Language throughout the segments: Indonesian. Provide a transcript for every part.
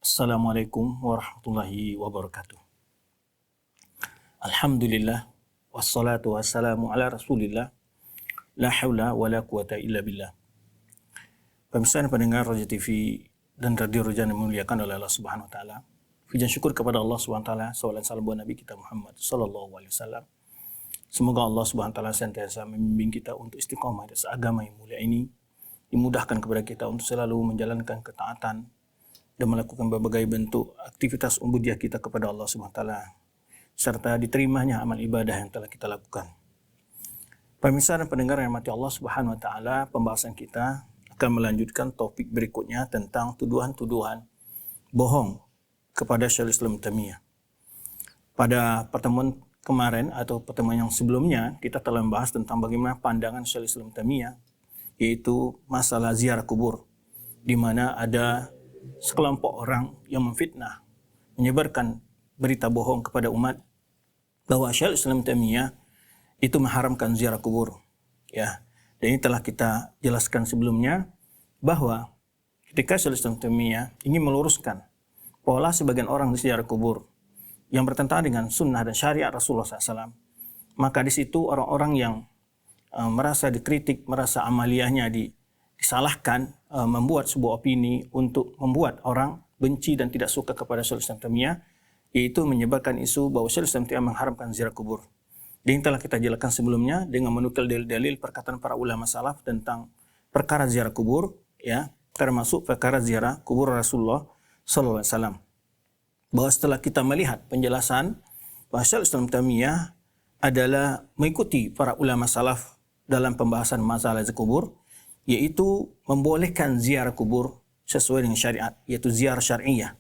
Assalamualaikum warahmatullahi wabarakatuh. Alhamdulillah wassalatu wassalamu ala Rasulillah la haula wala quwata illa billah. Pemirsa dan pendengar Roja TV dan Radio Roja yang dimuliakan oleh Allah Subhanahu wa taala. Pujian syukur kepada Allah Subhanahu wa taala, salawat salam buat Nabi kita Muhammad sallallahu alaihi wasallam. Semoga Allah Subhanahu wa taala senantiasa membimbing kita untuk istiqamah di atas agama yang mulia ini, dimudahkan kepada kita untuk selalu menjalankan ketaatan dan melakukan berbagai bentuk aktivitas ubudiyah kita kepada Allah Subhanahu wa taala serta diterimanya amal ibadah yang telah kita lakukan. Pemirsa dan pendengar yang mati Allah Subhanahu wa taala, pembahasan kita akan melanjutkan topik berikutnya tentang tuduhan-tuduhan bohong kepada Syekhul Islam Taimiyah. Pada pertemuan kemarin atau pertemuan yang sebelumnya kita telah membahas tentang bagaimana pandangan Syekhul Islam Taimiyah, yaitu masalah ziarah kubur, di mana ada sekelompok orang yang memfitnah, menyebarkan berita bohong kepada umat bahwa Syekhul Islam Taimiyah itu mengharamkan ziarah kubur. Ya, dan ini telah kita jelaskan sebelumnya bahwa ketika Syekhul Islam Taimiyah ingin meluruskan pola sebagian orang di ziarah kubur yang bertentangan dengan sunnah dan syariat Rasulullah SAW, maka di situ orang-orang yang merasa dikritik, merasa amaliyahnya disalahkan, membuat sebuah opini untuk membuat orang benci dan tidak suka kepada Syekhul Islam Taimiyah, yaitu menyebarkan isu bahwa Syekhul Islam Taimiyah mengharamkan ziarah kubur. Dan telah kita jelaskan sebelumnya dengan menukil dalil-dalil perkataan para ulama salaf tentang perkara ziarah kubur, ya, termasuk perkara ziarah kubur Rasulullah sallallahu alaihi wasallam. Bahwa setelah kita melihat penjelasan bahwa Syekhul Islam Taimiyah adalah mengikuti para ulama salaf dalam pembahasan masalah ziarah kubur, yaitu membolehkan ziarah kubur sesuai dengan syariat, yaitu ziarah syariah,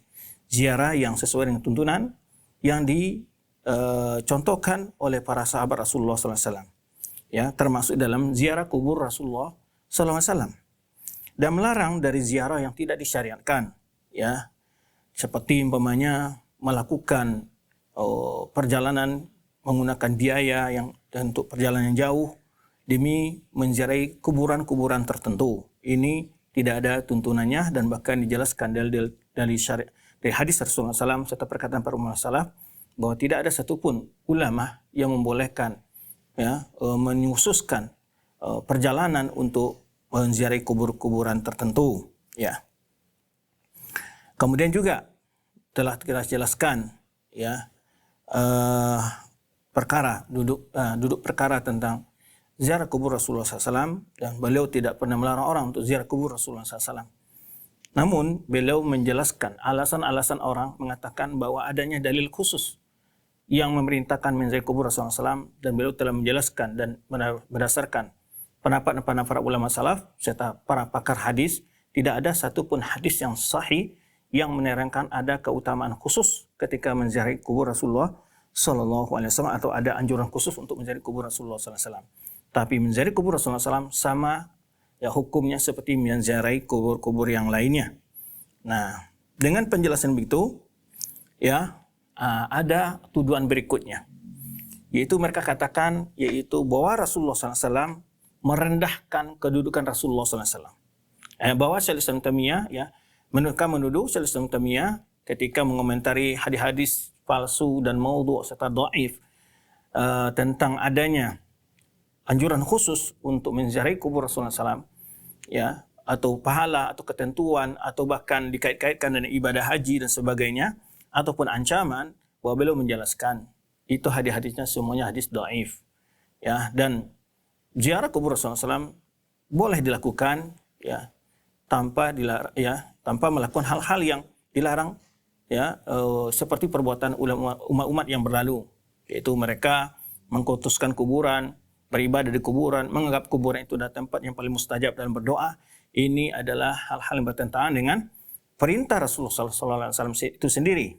ziarah yang sesuai dengan tuntunan yang dicontohkan oleh para sahabat Rasulullah SAW, ya, termasuk dalam ziarah kubur Rasulullah SAW, dan melarang dari ziarah yang tidak disyariatkan, ya, seperti umpamanya melakukan perjalanan menggunakan biaya yang untuk perjalanan yang jauh demi menziarahi kuburan-kuburan tertentu. Ini tidak ada tuntunannya dan bahkan dijelaskan dari syariat, dari hadis Rasulullah SAW serta perkataan para ulama salaf bahwa tidak ada satupun ulama yang membolehkan, ya, menyususkan perjalanan untuk menziarahi kubur-kuburan tertentu. Ya. Kemudian juga telah kita jelaskan, ya, duduk perkara tentang ziarah kubur Rasulullah SAW, dan beliau tidak pernah melarang orang untuk ziarah kubur Rasulullah SAW. Namun beliau menjelaskan alasan-alasan orang mengatakan bahwa adanya dalil khusus yang memerintahkan menziarah kubur Rasulullah SAW, dan beliau telah menjelaskan dan berdasarkan pendapat-pendapat para ulama salaf serta para pakar hadis, tidak ada satupun hadis yang sahih yang menerangkan ada keutamaan khusus ketika menziarahi kubur Rasulullah Sallallahu Alaihi Wasallam atau ada anjuran khusus untuk menziarahi kubur Rasulullah Sallallahu Alaihi Wasallam. Tapi menziarahi kubur Rasulullah SAW sama, ya, hukumnya seperti menziarahi kubur-kubur yang lainnya. Nah, dengan penjelasan begitu, ya, ada tuduhan berikutnya, yaitu mereka katakan, yaitu bahwa Rasulullah SAW merendahkan kedudukan Rasulullah SAW. Bahwa Syekhul Islam Taimiyah, ya, mereka menuduh Syekhul Islam Taimiyah ketika mengomentari hadis-hadis palsu dan maudhu' serta dhaif tentang adanya anjuran khusus untuk menziarahi kubur Rasulullah SAW, ya, atau pahala atau ketentuan atau bahkan dikait-kaitkan dengan ibadah haji dan sebagainya, ataupun ancaman, bahwa beliau menjelaskan itu hadis-hadisnya semuanya hadis dhaif, ya, dan ziarah kubur Rasulullah SAW boleh dilakukan, ya, tanpa melakukan hal-hal yang dilarang, ya, seperti perbuatan umat-umat yang berlalu, yaitu mereka mengkultuskan kuburan, beribadah di kuburan, menganggap kuburan itu adalah tempat yang paling mustajab dalam berdoa. Ini adalah hal-hal yang bertentangan dengan perintah Rasulullah SAW itu sendiri.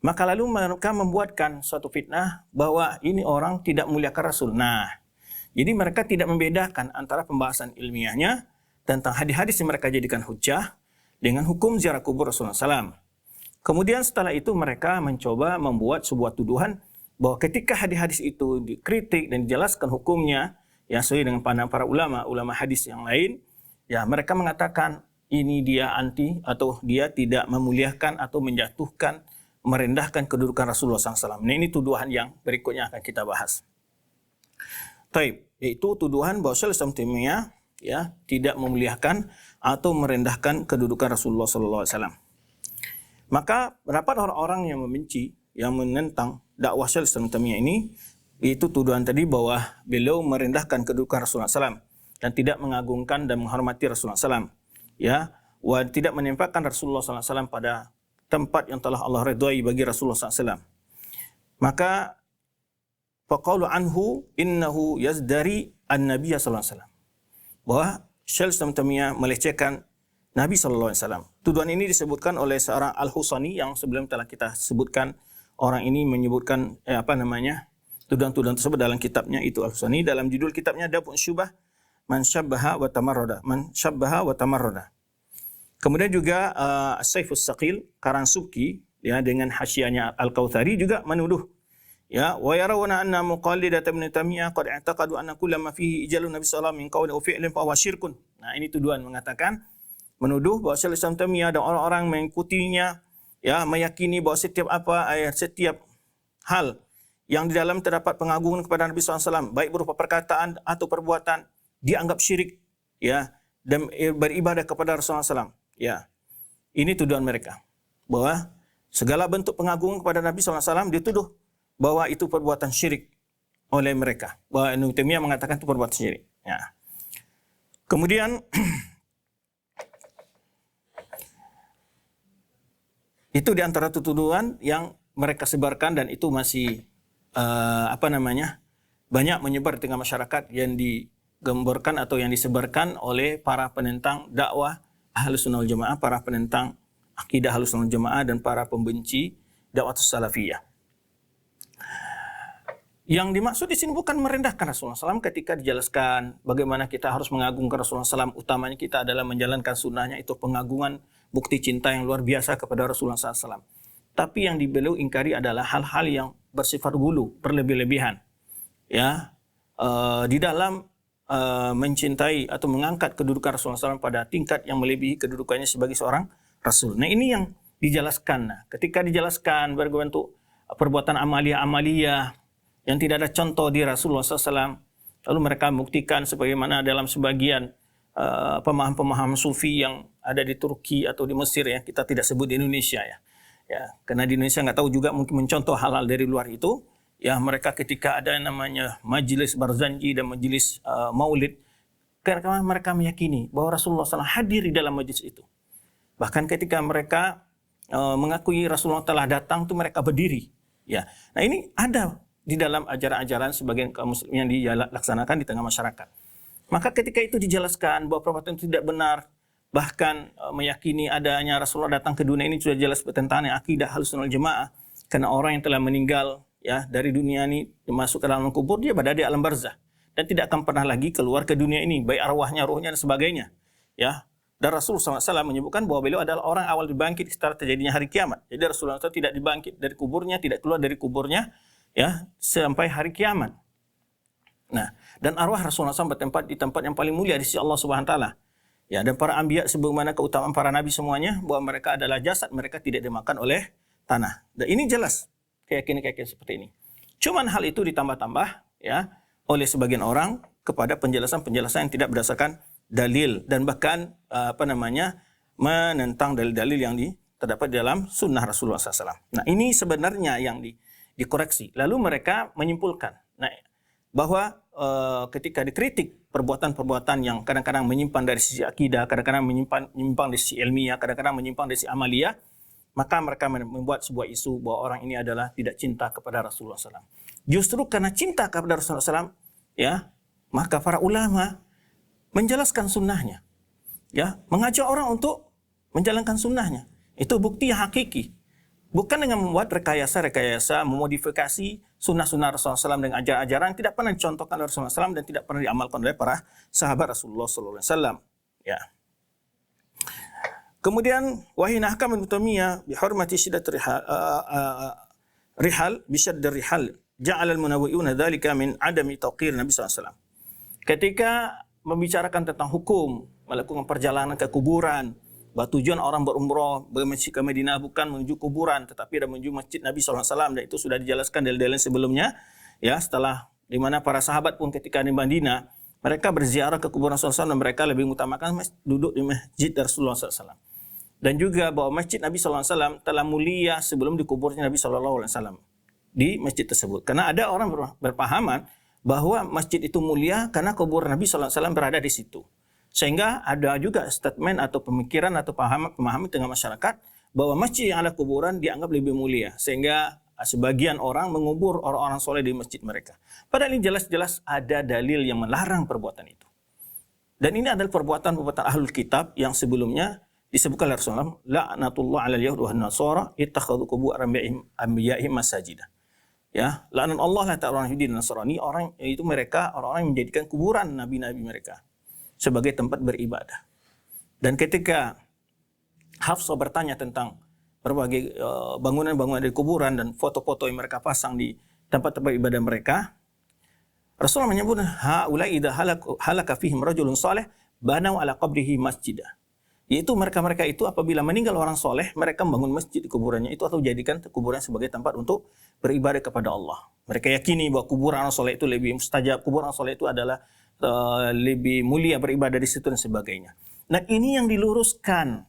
Maka lalu mereka membuatkan suatu fitnah bahwa ini orang tidak memuliakan Rasul. Nah, jadi mereka tidak membedakan antara pembahasan ilmiahnya tentang hadis-hadis yang mereka jadikan hujjah dengan hukum ziarah kubur Rasulullah SAW. Kemudian setelah itu mereka mencoba membuat sebuah tuduhan bahwa ketika hadis-hadis itu dikritik dan dijelaskan hukumnya, ya, sesuai dengan pandangan para ulama hadis yang lain, ya, mereka mengatakan ini dia anti atau dia tidak memuliakan atau menjatuhkan, merendahkan kedudukan Rasulullah SAW. Nah, ini tuduhan yang berikutnya akan kita bahas. Taib, yaitu tuduhan bahwa Syaikhul Islam Taimiyah ya tidak memuliakan atau merendahkan kedudukan Rasulullah SAW. Maka pendapat orang-orang yang membenci, yang menentang dakwah Syaikhul Islam Taimiyah ini, itu tuduhan tadi bahwa beliau merendahkan kedudukan Rasulullah SAW dan tidak mengagungkan dan menghormati Rasulullah SAW, ya, tidak menempatkan Rasulullah SAW pada tempat yang telah Allah ridhai bagi Rasulullah SAW. Maka faqalu anhu innahu yazdari an-nabiy sallallahu alaihi wasallam, bahwa Syaikhul Islam Taimiyah melecehkan Nabi sallallahu alaihi wasallam. Tuduhan ini disebutkan oleh seorang Al-Husani yang sebelum telah kita sebutkan. Orang ini menyebutkan tuduhan-tuduhan tersebut dalam kitabnya itu Al-Husani. Dalam judul kitabnya Daf'un Syubhah Man Syabbaha wa Tamarrada. Kemudian juga As-Saifus Saqil karang Subki ya dengan hasyiahnya Al-Kautsari juga menuduh ya wa yarawna anna muqallidata Ibnu Taimiyah qad i'taqadu anna kullama fihi ijalun Nabi sallallahu alaihi wasallam min qawlin aw fi'lin fa huwa syirkun. Nah, ini tuduhan menuduh bahwa Syaikhul Islam Taimiyah dan orang-orang mengikutinya ya meyakini bahwa setiap hal yang di dalam terdapat pengagungan kepada Nabi SAW, baik berupa perkataan atau perbuatan, dianggap syirik ya dan beribadah kepada Rasulullah SAW. Ya, ini tuduhan mereka bahwa segala bentuk pengagungan kepada Nabi SAW dituduh bahwa itu perbuatan syirik oleh mereka. Bahwa Ibnu Taimiyah mengatakan itu perbuatan syirik. Ya. Kemudian itu di antara tuduhan yang mereka sebarkan dan itu masih banyak menyebar di tengah masyarakat yang digemborkan atau yang disebarkan oleh para penentang dakwah Ahlus Sunnah wal Jamaah, para penentang akidah Ahlus Sunnah wal Jamaah dan para pembenci dakwah salafiyah. Yang dimaksud di sini bukan merendahkan Rasulullah SAW ketika dijelaskan bagaimana kita harus mengagungkan Rasulullah SAW. Utamanya kita adalah menjalankan sunnahnya, itu pengagungan bukti cinta yang luar biasa kepada Rasulullah SAW. Tapi yang beliau ingkari adalah hal-hal yang bersifat gulu, berlebih-lebihan. Ya, di dalam mencintai atau mengangkat kedudukan Rasulullah SAW pada tingkat yang melebihi kedudukannya sebagai seorang Rasul. Nah, ini yang dijelaskan. Nah, ketika dijelaskan berbentuk perbuatan amalia-amalia yang tidak ada contoh di Rasulullah SAW, lalu mereka membuktikan sebagaimana dalam sebagian pemahaman sufi yang ada di Turki atau di Mesir ya, kita tidak sebut di Indonesia ya, karena di Indonesia nggak tahu juga, mungkin mencontoh hal-hal dari luar itu ya. Mereka ketika ada namanya majelis Barzanji dan majelis Maulid, karena mereka meyakini bahwa Rasulullah SAW hadir di dalam majelis itu. Bahkan ketika mereka mengakui Rasulullah telah datang, itu mereka berdiri ya. Nah, ini ada di dalam ajaran-ajaran sebagian kaum muslimin yang dilaksanakan di tengah masyarakat. Maka ketika itu dijelaskan bahwa perbuatan itu tidak benar, bahkan meyakini adanya Rasulullah datang ke dunia ini sudah jelas bertentangan dengan akidah Ahlus Sunnah wal Jamaah, karena orang yang telah meninggal ya dari dunia ini masuk ke dalam kubur, dia berada di alam barzah dan tidak akan pernah lagi keluar ke dunia ini, baik arwahnya, ruhnya dan sebagainya. Ya. Dan Rasulullah SAW menyebutkan bahwa beliau adalah orang awal dibangkit setelah terjadinya hari kiamat. Jadi Rasulullah SAW tidak dibangkit dari kuburnya, tidak keluar dari kuburnya ya sampai hari kiamat. Nah, dan arwah Rasulullah SAW bertempat di tempat yang paling mulia di sisi Allah Subhanahu wa taala. Ya, dan para anbiya sebagaimana keutamaan para nabi semuanya bahwa mereka adalah jasad, mereka tidak dimakan oleh tanah. Dan ini jelas keyakinan-keyakinan seperti ini. Cuman hal itu ditambah-tambah ya oleh sebagian orang kepada penjelasan-penjelasan yang tidak berdasarkan dalil dan bahkan menentang dalil-dalil yang terdapat di dalam sunnah Rasulullah SAW. Nah, ini sebenarnya yang dikoreksi. Lalu mereka menyimpulkan bahwa ketika dikritik perbuatan-perbuatan yang kadang-kadang menyimpang dari sisi akidah, kadang-kadang menyimpang dari sisi ilmiah, kadang-kadang menyimpang dari sisi amalia, maka mereka membuat sebuah isu bahwa orang ini adalah tidak cinta kepada Rasulullah SAW. Justru karena cinta kepada Rasulullah SAW, ya, maka para ulama menjelaskan sunnahnya, ya, mengajak orang untuk menjalankan sunnahnya. Itu bukti yang hakiki. Bukan dengan membuat rekayasa, memodifikasi sunnah-sunnah Rasulullah SAW dengan ajaran-ajaran yang tidak pernah dicontohkan oleh Rasulullah SAW dan tidak pernah diamalkan oleh para sahabat Rasulullah SAW. Ya. Kemudian wahina hakam Ibnu Taimiyah bihormati syiddat rihal bisyadd rihal ja'al al-munawwi'una dzalika min adami tawqir Nabi SAW. Ketika membicarakan tentang hukum melakukan perjalanan ke kuburan bahwa tujuan orang berumrah bermasjid ke Madinah bukan menuju kuburan, tetapi adalah menuju masjid Nabi SAW, dan itu sudah dijelaskan dalil-dalil sebelumnya. Ya, setelah di mana para sahabat pun ketika di Madinah mereka berziarah ke kuburan Rasulullah SAW, dan mereka lebih mengutamakan duduk di masjid Rasulullah SAW. Dan juga bahwa masjid Nabi SAW telah mulia sebelum dikuburnya Nabi SAW di masjid tersebut. Karena ada orang berpahaman bahwa masjid itu mulia karena kuburan Nabi SAW berada di situ. Sehingga ada juga statement atau pemikiran atau pemahaman tengah masyarakat bahwa masjid yang ada kuburan dianggap lebih mulia. Sehingga sebagian orang mengubur orang-orang soleh di masjid mereka. Padahal ini jelas-jelas ada dalil yang melarang perbuatan itu. Dan ini adalah perbuatan ahlul kitab yang sebelumnya disebutkan oleh Rasulullah, la'natullah 'alal yahud wa an-nasara ittakhadhu qubur anbiya'ihim masajidah. Ya, laknat Allah lah orang Yahudi dan Nasrani, orang itu mereka orang-orang yang menjadikan kuburan nabi-nabi mereka sebagai tempat beribadah. Dan ketika Hafsah bertanya tentang berbagai bangunan-bangunan dari kuburan dan foto-foto yang mereka pasang di tempat-tempat ibadah mereka, Rasulullah menyebut haula idza halaka fihim rajulun salih banau ala qabrihi masjidah. Yaitu mereka-mereka itu apabila meninggal orang soleh, mereka membangun masjid di kuburannya itu atau jadikan kuburan sebagai tempat untuk beribadah kepada Allah. Mereka yakini bahwa kuburan orang soleh itu lebih mustajab, kuburan orang soleh itu adalah lebih mulia beribadah di situ dan sebagainya. Nah, ini yang diluruskan,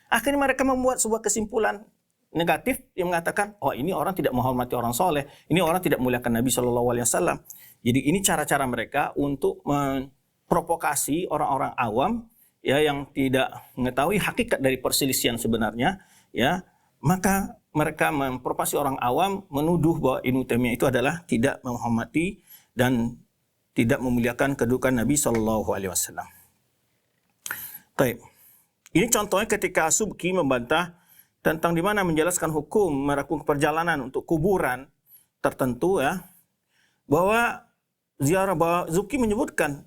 Akhirnya mereka membuat sebuah kesimpulan negatif yang mengatakan, oh ini orang tidak menghormati orang soleh, ini orang tidak memuliakan Nabi SAW. Jadi ini cara-cara mereka untuk memprovokasi orang-orang awam, ya, yang tidak mengetahui hakikat dari perselisihan sebenarnya, ya, maka mereka memprovokasi orang awam menuduh bahwa Ibnu Taimiyah itu adalah tidak menghormati dan tidak memuliakan kedudukan Nabi SAW. Baik. Ini contohnya ketika Subki membantah tentang di mana menjelaskan hukum melakukan perjalanan untuk kuburan tertentu, ya, bahwa Subki menyebutkan,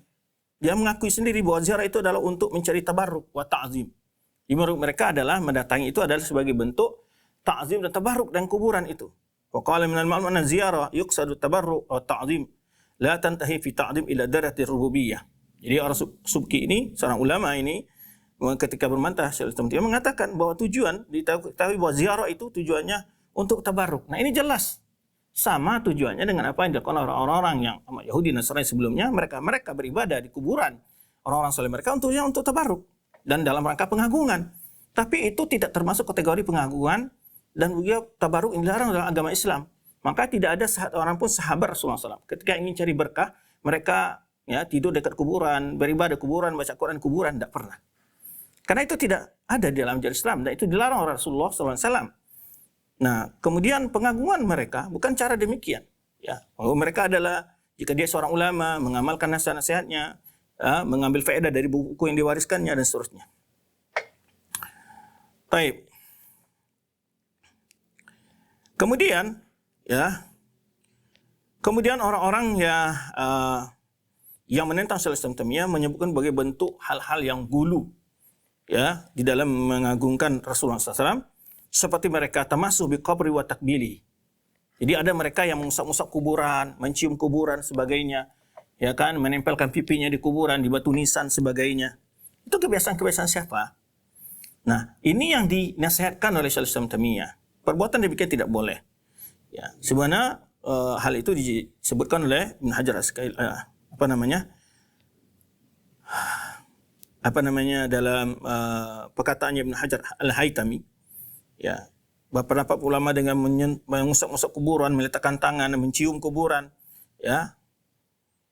dia mengakui sendiri bahwa ziarah itu adalah untuk mencari tabarruk wa ta'zim. Menurut mereka adalah mendatangi itu adalah sebagai bentuk ta'zim dan tabarruk dan kuburan itu. Wa qala minal ma'lum anna ziyarah yuqsadu tabarruk wa ta'zim la tantahi fi ta'zim ila darajati rububiyah. Jadi orang Subki ini, seorang ulama ini, ketika berbantah dia mengatakan bahwa tujuan diketahui bahwa ziarah itu tujuannya untuk tabarruk. Nah, ini jelas sama tujuannya dengan apa yang dilakukan orang-orang yang Yahudi dan Nasrani sebelumnya. Mereka beribadah di kuburan orang-orang soleh mereka untuk tabarruk dan dalam rangka pengagungan. Tapi itu tidak termasuk kategori pengagungan dan juga tabarruk yang dilarang dalam agama Islam. Maka tidak ada orang pun sahabat Rasulullah SAW ketika ingin cari berkah, mereka, ya, tidur dekat kuburan, beribadah kuburan, baca Quran kuburan, tidak pernah. Karena itu tidak ada di dalam ajaran Islam dan itu dilarang oleh Rasulullah SAW. Nah, kemudian pengagungan mereka bukan cara demikian. Ya, mereka adalah jika dia seorang ulama, mengamalkan nasihat-nasihatnya, mengambil faedah dari buku yang diwariskannya dan seterusnya. Baik. Kemudian, ya, orang-orang yang menentang Islam Taimiyah menyebutkan sebagai bentuk hal-hal yang gulu, ya, di dalam mengagungkan Rasulullah SAW, seperti mereka tamassuh bi qabri wa takbili. Jadi ada mereka yang mengusap-usap kuburan, mencium kuburan sebagainya, ya kan, menempelkan pipinya di kuburan, di batu nisan sebagainya. Itu kebiasaan-kebiasaan siapa? Nah, ini yang dinasihatkan oleh Syaikhul Islam Taimiyah. Perbuatan demikian tidak boleh. Ya, sebenarnya hal itu disebutkan oleh Ibnu Hajar dalam perkataannya Ibnu Hajar Al-Haytami, ya, beberapa ulama dengan mengusap-usap kuburan, meletakkan tangan, mencium kuburan, ya,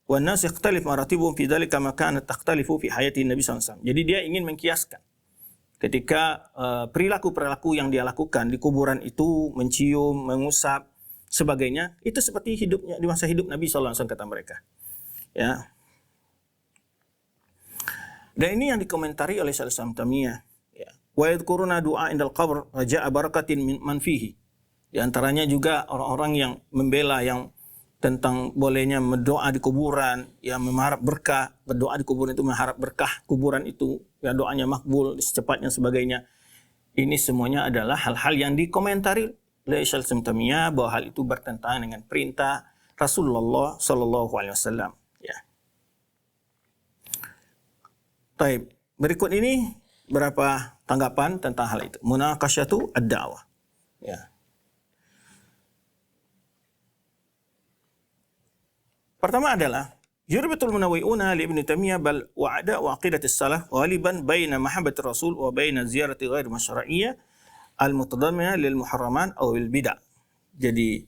wan nas yakhtalif maratibuhum fi dzalika ma kanat takhtalifu fi hayati Nabi SAW. Jadi dia ingin mengkiaskan ketika perilaku-perilaku yang dia lakukan di kuburan itu, mencium, mengusap sebagainya, itu seperti hidupnya di masa hidup Nabi SAW, kata mereka, ya. Dan ini yang dikomentari oleh Syaikhul Islam Taimiyah, ya. Wa yadhkuruna du'a indal qabr raja'a barakatin man fihi. Di antaranya juga orang-orang yang membela yang tentang bolehnya berdoa di kuburan, yang mengharap berkah, berdoa di kuburan itu mengharap berkah kuburan itu, ya, doanya makbul secepatnya sebagainya. Ini semuanya adalah hal-hal yang dikomentari oleh Syaikhul Islam Taimiyah bahwa hal itu bertentangan dengan perintah Rasulullah SAW. Ya. Baik, berikut ini, berapa tanggapan tentang hal itu. Munaqashatu ad-da'wah. Ya. Pertama adalah yurbitul munawwi'una li Ibnu Taimiyah bal wa'ada wa aqidatis salaf ghaliban baina mahabbatir rasul wa baina ziyarati ghair masyra'iyyah al-mutadamminah lil muharraman aw bil bid'ah. Jadi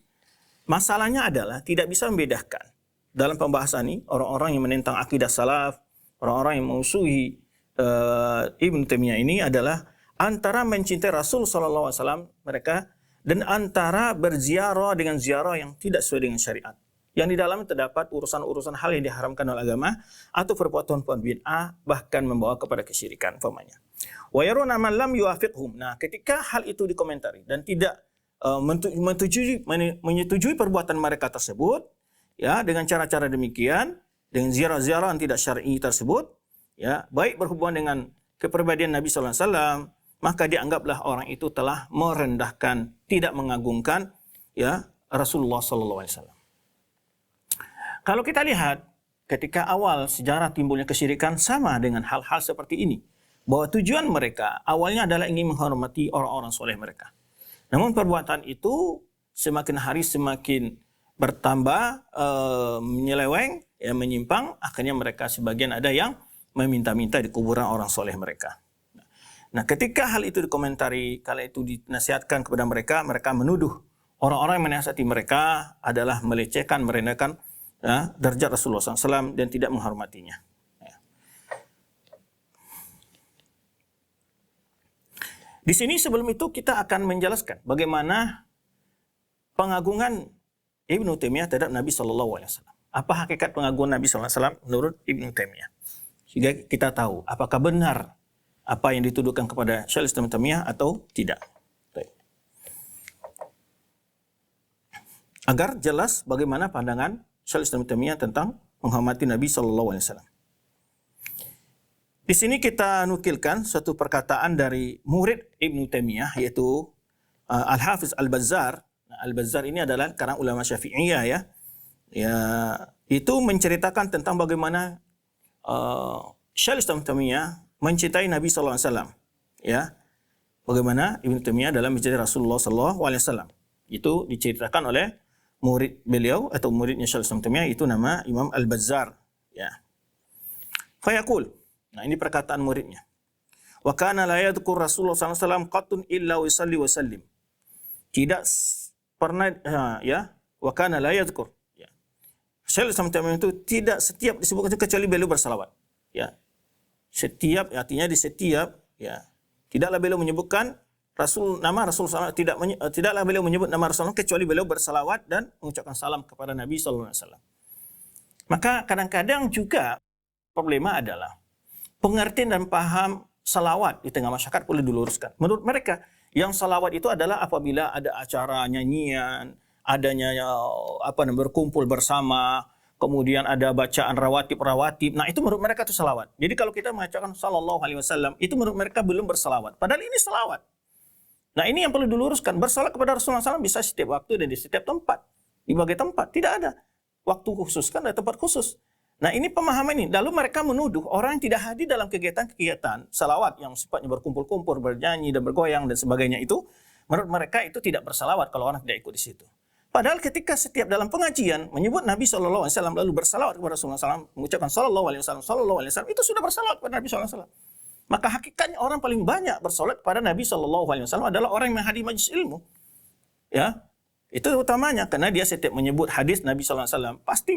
masalahnya adalah tidak bisa membedakan dalam pembahasan ini orang-orang yang menentang akidah salaf, orang-orang yang memusuhi Ibnu Taimiyah ini adalah antara mencintai Rasul sallallahu alaihi wasallam mereka dan antara berziarah dengan ziarah yang tidak sesuai dengan syariat. Yang di dalamnya terdapat urusan-urusan hal yang diharamkan oleh agama atau perbuatan-perbuatan bid'ah bahkan membawa kepada kesyirikan umpamanya. Wa yaruna man lam yuwafiqhum. Nah, ketika hal itu dikomentari dan tidak menyetujui perbuatan mereka tersebut, ya, dengan cara-cara demikian, dengan ziarah-ziarah yang tidak syar'i tersebut, ya, baik berhubungan dengan kepribadian Nabi sallallahu alaihi wasallam, maka dianggaplah orang itu telah merendahkan, tidak mengagungkan, ya, Rasulullah sallallahu alaihi wasallam. Kalau kita lihat ketika awal sejarah timbulnya kesyirikan sama dengan hal-hal seperti ini, bahwa tujuan mereka awalnya adalah ingin menghormati orang-orang soleh mereka. Namun perbuatan itu semakin hari semakin bertambah menyeleweng, ya, menyimpang. Akhirnya mereka sebagian ada yang meminta-minta di kuburan orang soleh mereka. Nah, ketika hal itu dikomentari, kala itu dinasihatkan kepada mereka, mereka menuduh orang-orang yang menasihati mereka adalah melecehkan, merendahkan, ya, derajat Rasulullah SAW dan tidak menghormatinya. Di sini sebelum itu kita akan menjelaskan bagaimana pengagungan Ibnu Taimiyah terhadap Nabi SAW. Apa hakikat pengagungan Nabi SAW menurut Ibnu Taimiyah? Sehingga kita tahu apakah benar apa yang dituduhkan kepada Syekhul Islam Taimiyah atau tidak. Agar jelas bagaimana pandangan Syekhul Islam Taimiyah tentang menghormati Nabi SAW. Di sini kita nukilkan satu perkataan dari murid Ibnu Taimiyah, yaitu Al-Hafiz Al-Bazzar. Al-Bazzar ini adalah kalangan ulama Syafi'iyah, ya. Ya, itu menceritakan tentang bagaimana Syekhul Islam Taimiyah mencintai Nabi sallallahu alaihi wasallam, ya. Bagaimana Ibnu Taimiyah dalam mencintai Rasulullah sallallahu alaihi wasallam. Itu diceritakan oleh murid beliau atau muridnya Syekhul Islam Taimiyah, itu nama Imam Al-Bazzar, ya. Fayaqul. Nah, ini perkataan muridnya. Wa kana la yadhkur Rasulullah sallallahu alaihi wasallam qattun illa wa yusalli wa sallim. Tidak pernah, ya, wa kana la yadhkur, ya. Syekhul Islam Taimiyah itu tidak setiap disebutkan kecuali beliau bersalawat, ya. Setiap, artinya di setiap, ya, tidaklah beliau menyebutkan nama Rasulullah tidaklah beliau menyebut nama Rasulullah kecuali beliau bersalawat dan mengucapkan salam kepada Nabi sallallahu alaihi wasallam. Maka kadang-kadang juga problema adalah pengertian dan paham salawat di tengah masyarakat perlu diluruskan. Menurut mereka, yang salawat itu adalah apabila ada acara nyanyian, adanya berkumpul bersama, kemudian ada bacaan rawatib. Nah, itu menurut mereka itu salawat. Jadi kalau kita mengatakan sallallahu alaihi wasallam, itu menurut mereka belum bersalawat. Padahal ini salawat. Nah, ini yang perlu diluruskan. Bersalawat kepada Rasulullah SAW bisa setiap waktu dan di setiap tempat. Di berbagai tempat. Tidak ada waktu khusus, kan ada tempat khusus. Nah, ini pemahaman ini. Lalu mereka menuduh orang yang tidak hadir dalam kegiatan-kegiatan salawat yang sifatnya berkumpul-kumpul, bernyanyi dan bergoyang dan sebagainya itu, menurut mereka itu tidak bersalawat kalau orang tidak ikut di situ. Padahal ketika setiap dalam pengajian menyebut Nabi SAW lalu bersalawat kepada Rasulullah SAW, mengucapkan sallallahu alaihi wasallam, itu sudah bersalawat kepada Nabi SAW. Maka hakikatnya orang paling banyak bersalawat kepada Nabi SAW adalah orang yang menghadiri majlis ilmu. Ya, itu utamanya karena dia setiap menyebut hadis Nabi SAW pasti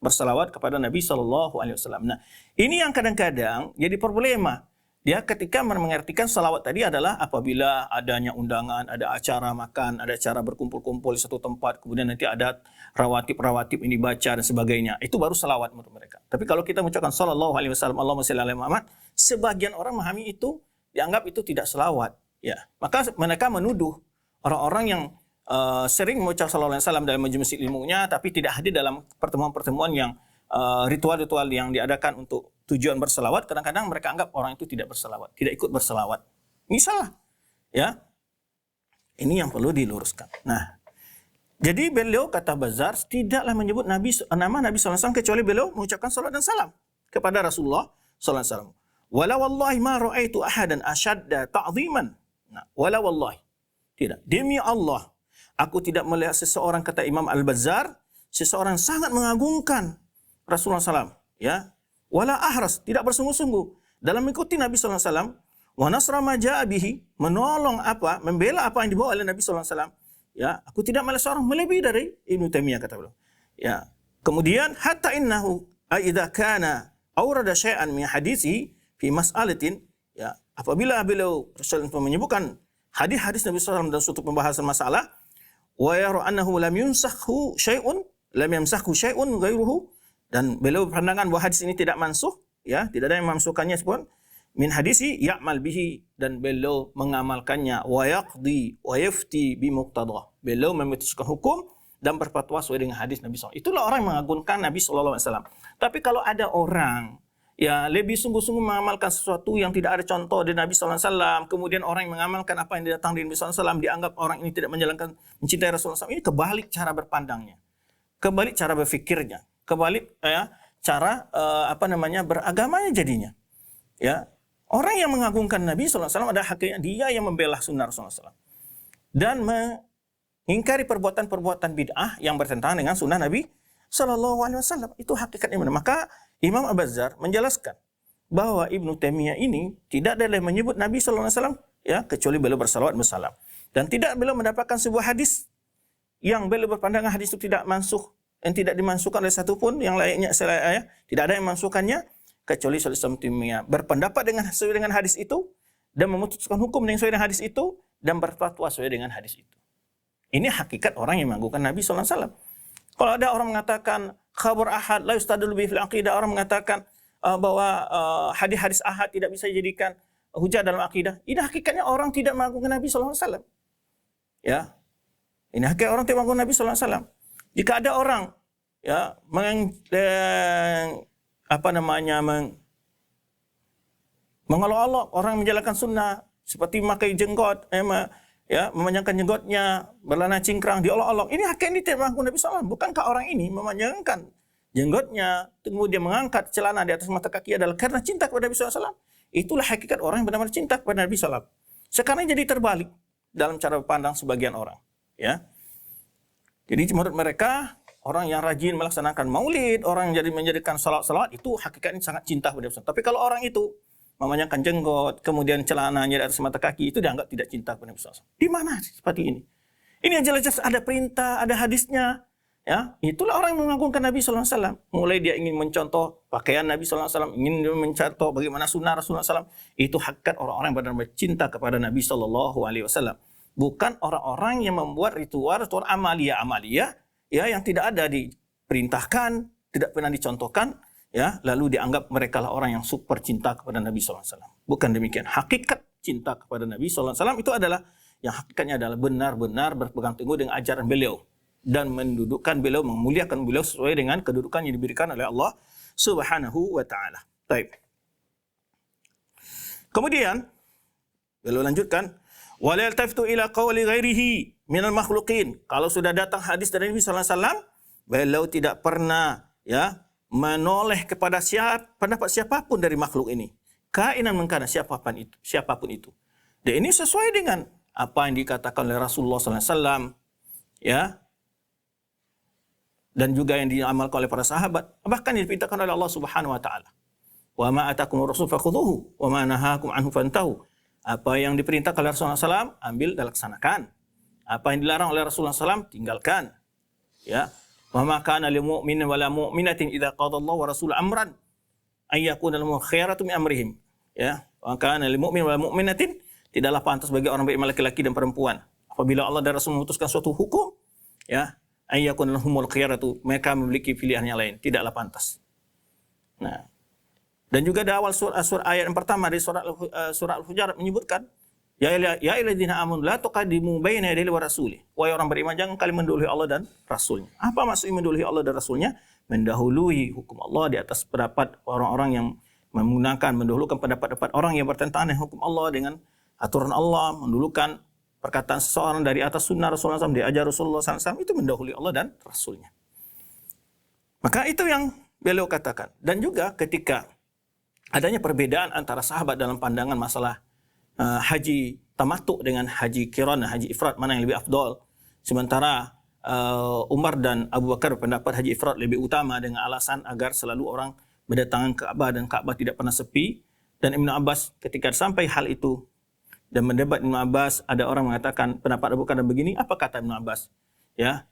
bersalawat kepada Nabi SAW. Nah, ini yang kadang-kadang jadi problema. Dia ketika mengertikan salawat tadi adalah apabila adanya undangan, ada acara makan, ada acara berkumpul-kumpul di satu tempat, kemudian nanti ada rawatib ini baca dan sebagainya. Itu baru salawat menurut mereka. Tapi kalau kita mengucapkan sallallahu alaihi wasallam, Allahumma shalli ala Muhammad, sebagian orang memahami itu, dianggap itu tidak salawat. Ya, maka mereka menuduh orang-orang yang sering mengucap sallallahu alaihi wasallam dalam majelis ilmunya, tapi tidak hadir dalam pertemuan-pertemuan yang ritual-ritual yang diadakan untuk tujuan berselawat, kadang-kadang mereka anggap orang itu tidak berselawat, tidak ikut berselawat. Ini salah. Ya. Ini yang perlu diluruskan. Nah, jadi beliau kata Bazzar tidaklah menyebut nama Nabi SAW kecuali beliau mengucapkan salat dan salam kepada Rasulullah SAW. Wala wallahi ma ra'aitu ahadan ashadda ta'ziman. Nah, wala wallahi. Tidak. Demi Allah, aku tidak melihat seseorang, kata Imam Al-Bazzar, seseorang sangat mengagungkan Rasulullah SAW. Ya. Wala ahras, tidak bersungguh-sungguh dalam mengikuti Nabi SAW. Wa nasra ma ja'a bihi, menolong apa, membela apa yang dibawa oleh Nabi SAW. Ya, aku tidak melihat seorang melebihi dari Ibnu Taimiyah, kata beliau. Ya. Kemudian hatta innahu idza kana awrada syai'an min hadisi fi mas'alatin, ya, apabila beliau Rasulullah menyebutkan hadis-hadis Nabi SAW dalam suatu pembahasan masalah, wa yara annahu lam yamsakhu syai'un ghairuhu, dan beliau berpandangan bahwa hadis ini tidak mansuh, ya, tidak ada yang memansuhkannya pun, min hadisi ya'mal bihi, dan beliau mengamalkannya, wa yaqdi wa yafti bi muqtadah, beliau memutuskan hukum dan berfatwa sesuai dengan hadis Nabi SAW. Itulah orang yang mengagungkan Nabi SAW. Tapi kalau ada orang ya lebih sungguh-sungguh mengamalkan sesuatu yang tidak ada contoh dari Nabi SAW, kemudian orang yang mengamalkan apa yang datang dari Nabi SAW, dianggap orang ini tidak mencintai Rasulullah SAW, ini kebalik cara berpandangnya, kebalik cara berfikirnya, kebalik cara beragamanya jadinya. Ya, orang yang mengagungkan Nabi SAW adalah hakikatnya dia yang membela sunnah Rasulullah SAW dan mengingkari perbuatan-perbuatan bid'ah yang bertentangan dengan sunnah Nabi SAW. Itu hakikatnya. Maka Imam Al-Bazzar menjelaskan bahwa Ibnu Taimiyah ini tidak ada yang menyebut Nabi SAW, ya, kecuali beliau bersalawat bersalam, dan tidak beliau mendapatkan sebuah hadis yang beliau berpandangan hadis itu tidak mansuh, yang tidak dimansuhkan oleh satu pun yang lainnya, tidak ada yang memansuhkannya kecuali Ibnu Taimiyah berpendapat sesuai dengan hadis itu dan memutuskan hukum dengan sesuai dengan hadis itu dan berfatwa sesuai dengan hadis itu. Ini hakikat orang yang mengagungkan Nabi SAW. Kalau ada orang mengatakan khabar ahad la yustadallu bihi fil aqidah, orang mengatakan bahwa hadis-hadis ahad tidak bisa dijadikan hujah dalam akidah, ini hakikatnya orang tidak mengagungkan Nabi SAW. Ya, ini hakikat orang tidak mengagungkan Nabi SAW. Jika ada orang ya mengolok-olok orang menjalankan sunnah seperti memakai jenggot, memanjangkan jenggotnya, berlana cingkrang, diolok-olok. Ini hakikatnya tidak mengagungkan Nabi SAW. Bukankah orang ini memanjangkan jenggotnya, kemudian mengangkat celana di atas mata kaki adalah karena cinta kepada Nabi SAW? Itulah hakikat orang yang benar-benar cinta kepada Nabi SAW. Sekarang jadi terbalik dalam cara pandang sebagian orang. Ya, jadi menurut mereka, orang yang rajin melaksanakan maulid, orang yang menjadikan salawat-salawat, itu hakikatnya sangat cinta kepada Nabi SAW. Tapi kalau orang itu memanjangkan jenggot, kemudian celananya di atas mata kaki, itu dianggap tidak cinta kepada Nabi SAW. Di mana seperti ini? Ini yang jelas-jelas ada perintah, ada hadisnya. Ya, itulah orang yang mengagungkan Nabi SAW. Mulai dia ingin mencontoh pakaian Nabi SAW, ingin mencontoh bagaimana sunnah Rasulullah SAW. Itu hakikat orang-orang yang benar-benar cinta kepada Nabi SAW. Bukan orang-orang yang membuat ritual amalia-amalia, ya, yang tidak ada diperintahkan, tidak pernah dicontohkan, ya, lalu dianggap mereka lah orang yang super cinta kepada Nabi SAW. Bukan demikian. Hakikat cinta kepada Nabi SAW itu adalah, yang hakikatnya adalah benar-benar berpegang teguh dengan ajaran beliau dan mendudukkan beliau, memuliakan beliau sesuai dengan kedudukan yang diberikan oleh Allah Subhanahu wa Ta'ala. Baik. Kemudian beliau lanjutkan, wala yaltafitu ila qawli ghairihi minal makhluqin. Kalau sudah datang hadis dari Nabi SAW, beliau tidak pernah ya menoleh kepada pendapat siapapun dari makhluk ini. Kainan mengkana siapapun itu. Dan ini sesuai dengan apa yang dikatakan oleh Rasulullah SAW, ya, dan juga yang diamalkan oleh para sahabat, bahkan diperintahkan oleh Allah Subhanahu wa Ta'ala. Wa ma atakumur rasul fakhudhuhu wa ma nahakum anhu fantahu. Apa yang diperintahkan oleh Rasulullah SAW, ambil dan laksanakan. Apa yang dilarang oleh Rasulullah SAW, tinggalkan. Ya. Wa ma kana lil mu'minin wa la mu'minatin idza qada Allah wa rasuluhu amran ay yakuna lahum khiyaratu min amrihim. Ya. Wa kana lil mu'min wa la mu'minatin, tidaklah pantas bagi orang beriman laki-laki dan perempuan apabila Allah dan Rasul memutuskan suatu hukum, ya, ay yakuna lahumul khiyaratu, mereka memiliki pilihan yang lain, tidaklah pantas. Nah, dan juga di awal surah ayat yang pertama dari surah Al-Hujurat menyebutkan, ya ayyuhalladzina amanu la tuqaddimu baina yadayi wa rasulih. Wahai orang beriman, jangan kalian mendahului Allah dan Rasulnya. Apa maksudnya mendahului Allah dan Rasulnya? Mendahului hukum Allah di atas pendapat orang-orang yang mendahulukan pendapat-pendapat orang yang bertentangan dengan hukum Allah, dengan aturan Allah, mendahulukan perkataan seseorang dari atas sunnah Rasulullah SAW, diajar Rasulullah SAW, itu mendahului Allah dan Rasulnya. Maka itu yang beliau katakan. Dan juga ketika adanya perbedaan antara sahabat dalam pandangan masalah haji tamattu dengan haji qiran, haji ifrad, mana yang lebih afdal. Sementara Umar dan Abu Bakar berpendapat haji ifrad lebih utama dengan alasan agar selalu orang berdatangan ke Ka'bah dan Ka'bah tidak pernah sepi. Dan Ibnu Abbas ketika sampai hal itu dan mendebat Ibnu Abbas, ada orang mengatakan pendapat Abu Bakar begini, apa kata Ibnu Abbas? Ya,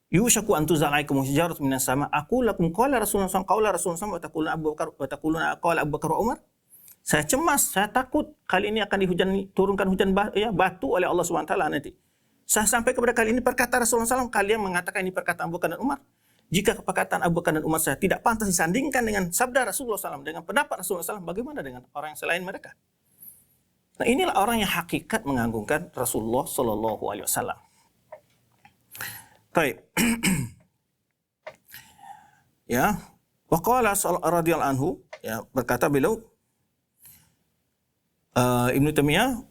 yushaku an tuzalaikum hijarat minas sama, aku lakum qala Rasulullah SAW, qala Rasulullah SAW, wa taquluna Abu Bakar wa taquluna qala Abu Bakar wa Umar. Saya cemas, saya takut kali ini akan turunkan hujan batu oleh Allah SWT nanti. Saya sampai kepada kali ini perkataan Rasulullah SAW, kalian mengatakan ini perkataan Abu Bakar dan Umar. Jika perkataan Abu Bakar dan Umar saya tidak pantas disandingkan dengan sabda Rasulullah SAW, dengan pendapat Rasulullah SAW, bagaimana dengan orang yang selain mereka? Nah, inilah orang yang hakikat mengagungkan Rasulullah SAW. Baik. Ya, waqala radhiyallahu anhu, ya, berkata beliau Ibnu Taimiyah,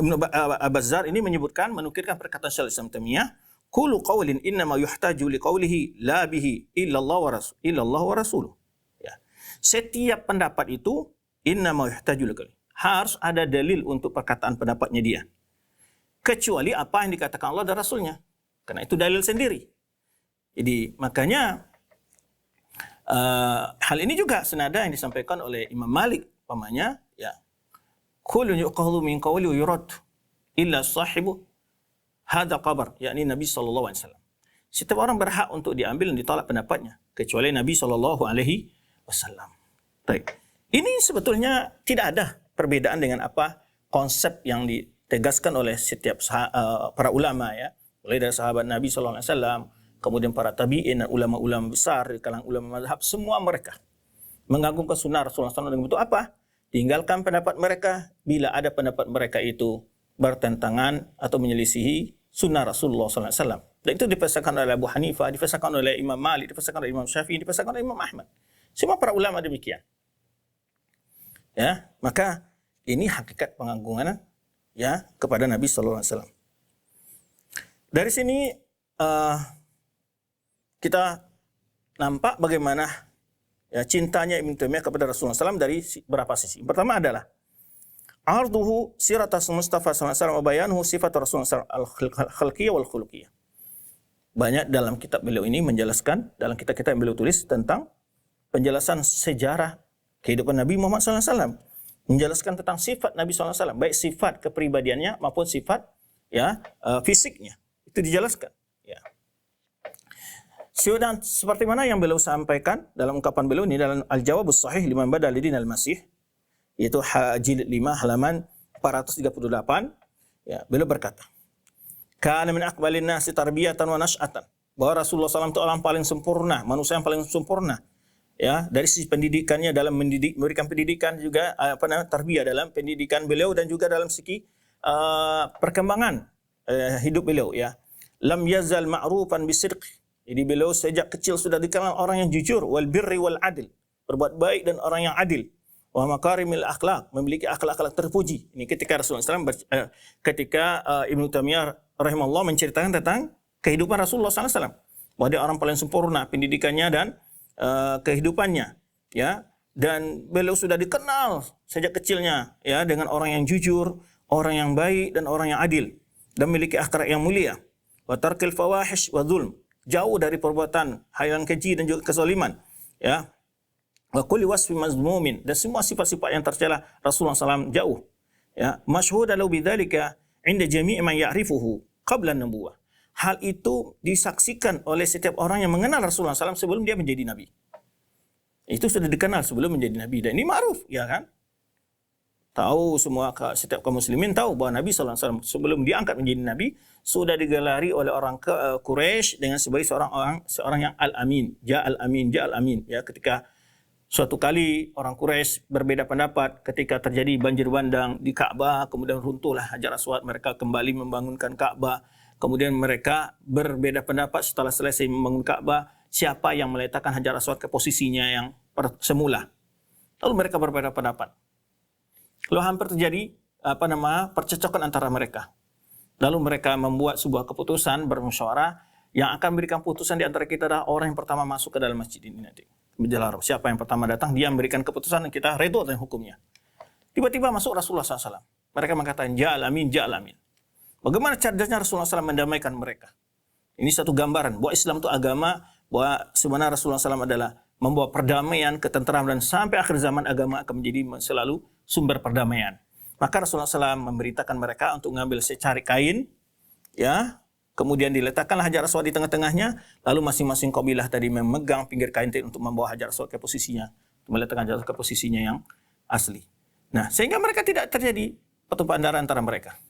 Ibnu Abazzar ini menyebutkan, menukilkan perkataan Syaikhul Islam Taimiyah, kullu qawlin innama yuhtaju liqawlihi la bihi illallah wa rasuluh. Ya. Setiap pendapat itu innama yuhtaju liqawlihi, harus ada dalil untuk perkataan pendapatnya dia, kecuali apa yang dikatakan Allah dan Rasulnya, karena itu dalil sendiri. Jadi makanya hal ini juga senada yang disampaikan oleh Imam Malik, pamannya, ya, kullun yuqalu min qawli wa yurad illa sahibu hadha qabr, yakni Nabi sallallahu alaihi wasallam. Setiap orang berhak untuk diambil dan ditolak pendapatnya kecuali Nabi sallallahu alaihi wasallam. Baik. Ini sebetulnya tidak ada perbedaan dengan apa konsep yang ditegaskan oleh setiap para ulama, ya. Mulai dari sahabat Nabi sallallahu alaihi wasallam, kemudian para tabi'in dan ulama-ulama besar di kalangan ulama mazhab, semua mereka mengagungkan sunnah Rasulullah SAW dengan bentuk apa? Tinggalkan pendapat mereka bila ada pendapat mereka itu bertentangan atau menyelisihi sunnah Rasulullah SAW. Dan itu dipesankan oleh Abu Hanifah, dipesankan oleh Imam Malik, dipesankan oleh Imam Syafi'i, dipesankan oleh Imam Ahmad. Semua para ulama demikian. Ya, maka ini hakikat pengagungan, ya, kepada Nabi SAW. Dari sini kita nampak bagaimana, ya, cintanya Ibnu Taimiyah kepada Rasulullah SAW dari beberapa sisi. Pertama adalah arduhu siratas Mustafa SAW wa bayanuhu sifat Rasulullah al-khalqiyah wal khuluqiyah. Banyak dalam kitab beliau ini menjelaskan, dalam kitab-kitab yang beliau tulis tentang penjelasan sejarah kehidupan Nabi Muhammad SAW. Menjelaskan tentang sifat Nabi SAW, baik sifat kepribadiannya maupun sifat, ya, fisiknya. Itu dijelaskan. Ya. Sudah seperti mana yang beliau sampaikan dalam ungkapan beliau ini dalam Al-Jawabus Sahih liman bada lidin al-Masih, yaitu jilid 5 halaman 438, ya, beliau berkata, kana min aqbalin nasi tarbiyatan wa nash'atan, bahwa Rasulullah SAW itu orang paling sempurna, manusia yang paling sempurna, ya, dari sisi pendidikannya dalam memberikan pendidikan, juga tarbiyah dalam pendidikan beliau, dan juga dalam segi perkembangan hidup beliau, ya. Lam yazal ma'rufan bisidq, jadi beliau sejak kecil sudah dikenal orang yang jujur, wal birri wal adil, berbuat baik dan orang yang adil, wa makarimil akhlak, memiliki akhlak-akhlak terpuji. Ini ketika Rasulullah SAW ketika Ibnu Taimiyah rahimahullah menceritakan tentang kehidupan Rasulullah SAW, bahwa dia orang paling sempurna pendidikannya dan kehidupannya, ya, dan beliau sudah dikenal sejak kecilnya, ya, dengan orang yang jujur, orang yang baik dan orang yang adil, dan memiliki akhlak yang mulia. Wa tarkil fawahish wa dzulm, jauh dari perbuatan hal yang keji dan juga kezaliman, ya. Wa kulli wasfi mazmumin, dan semua sifat-sifat yang tercela Rasulullah SAW jauh, ya. Masyhud lahu bidzalika 'inda jami' man ya'rifuhu qabla an-nubuwah. Hal itu disaksikan oleh setiap orang yang mengenal Rasulullah SAW sebelum dia menjadi nabi. Itu sudah dikenal sebelum menjadi nabi, dan ini ma'ruf, ya kan? Tahu semua, setiap kaum muslimin tahu bahwa Nabi SAW sebelum diangkat menjadi nabi sudah digelari oleh orang Quraisy dengan sebagai seorang yang al-amin, ja'al amin, ya. Ketika suatu kali orang Quraisy berbeda pendapat ketika terjadi banjir bandang di Ka'bah, kemudian runtuhlah Hajar Aswad, mereka kembali membangunkan Ka'bah. Kemudian mereka berbeda pendapat setelah selesai membangun Ka'bah, siapa yang meletakkan Hajar Aswad ke posisinya yang semula. Lalu mereka berbeda pendapat. Lalu hampir terjadi percekcokan antara mereka. Lalu mereka membuat sebuah keputusan bermusyawarah, Yang akan berikan putusan di antara kita adalah orang yang pertama masuk ke dalam masjid ini nanti. Menjelar, siapa yang pertama datang, dia memberikan keputusan dan kita redha dengan hukumnya. Tiba-tiba masuk Rasulullah SAW. Mereka mengatakan, Ja'al amin, Ja'al amin. Bagaimana cerdasnya Rasulullah SAW mendamaikan mereka? Ini satu gambaran bahwa Islam itu agama, bahwa sebenarnya Rasulullah SAW adalah membawa perdamaian, ketentraman, dan sampai akhir zaman agama akan menjadi selalu sumber perdamaian. Maka Rasulullah SAW memberitakan mereka untuk mengambil secari kain, ya, kemudian diletakkanlah Hajar Aswad di tengah-tengahnya, lalu masing-masing kabilah tadi memegang pinggir kain untuk membawa Hajar Aswad ke posisinya, meletakkan Hajar Aswad ke posisinya yang asli. Nah, sehingga mereka tidak terjadi pertumpahan darah antara mereka.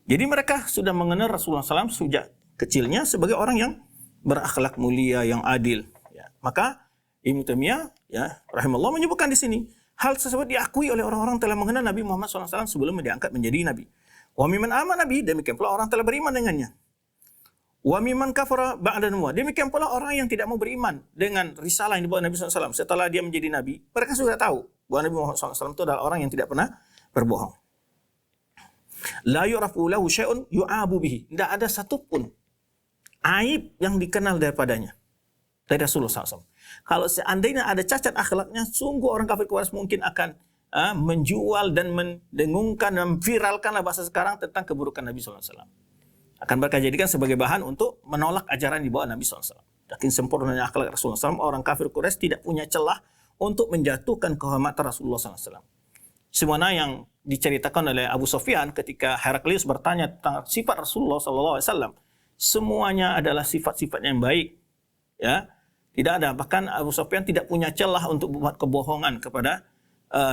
Jadi mereka sudah mengenal Rasulullah SAW sejak kecilnya sebagai orang yang berakhlak mulia, yang adil. Ya. Maka Ibnu Taimiyah, ya, rahimahullah, menyebutkan di sini hal tersebut diakui oleh orang-orang telah mengenal Nabi Muhammad SAW sebelum diangkat menjadi Nabi. Wa mimman amana Nabi, demikian pula orang telah beriman dengannya. Wa mimman kafara ba'da nubuwwah, demikian pula orang yang tidak mau beriman dengan risalah yang dibawa Nabi SAW setelah dia menjadi Nabi. Mereka sudah tahu bahwa Nabi Muhammad SAW itu adalah orang yang tidak pernah berbohong. La yu'rafu lahu syai'un yu'abu bihi, tidak ada satupun aib yang dikenal daripadanya, dari Rasulullah SAW. Kalau seandainya ada cacat akhlaknya, sungguh orang kafir Quraisy mungkin akan menjual dan mendengungkan dan viralkanlah bahasa sekarang tentang keburukan Nabi SAW. Akan mereka jadikan sebagai bahan untuk menolak ajaran di bawah Nabi SAW. Saking sempurnanya akhlak Rasulullah SAW, orang kafir Quraisy tidak punya celah untuk menjatuhkan kehormatan Rasulullah SAW. Semua yang diceritakan oleh Abu Sufyan ketika Heraklius bertanya tentang sifat Rasulullah SAW, semuanya adalah sifat-sifat yang baik. Ya, tidak ada. Bahkan Abu Sufyan tidak punya celah untuk membuat kebohongan kepada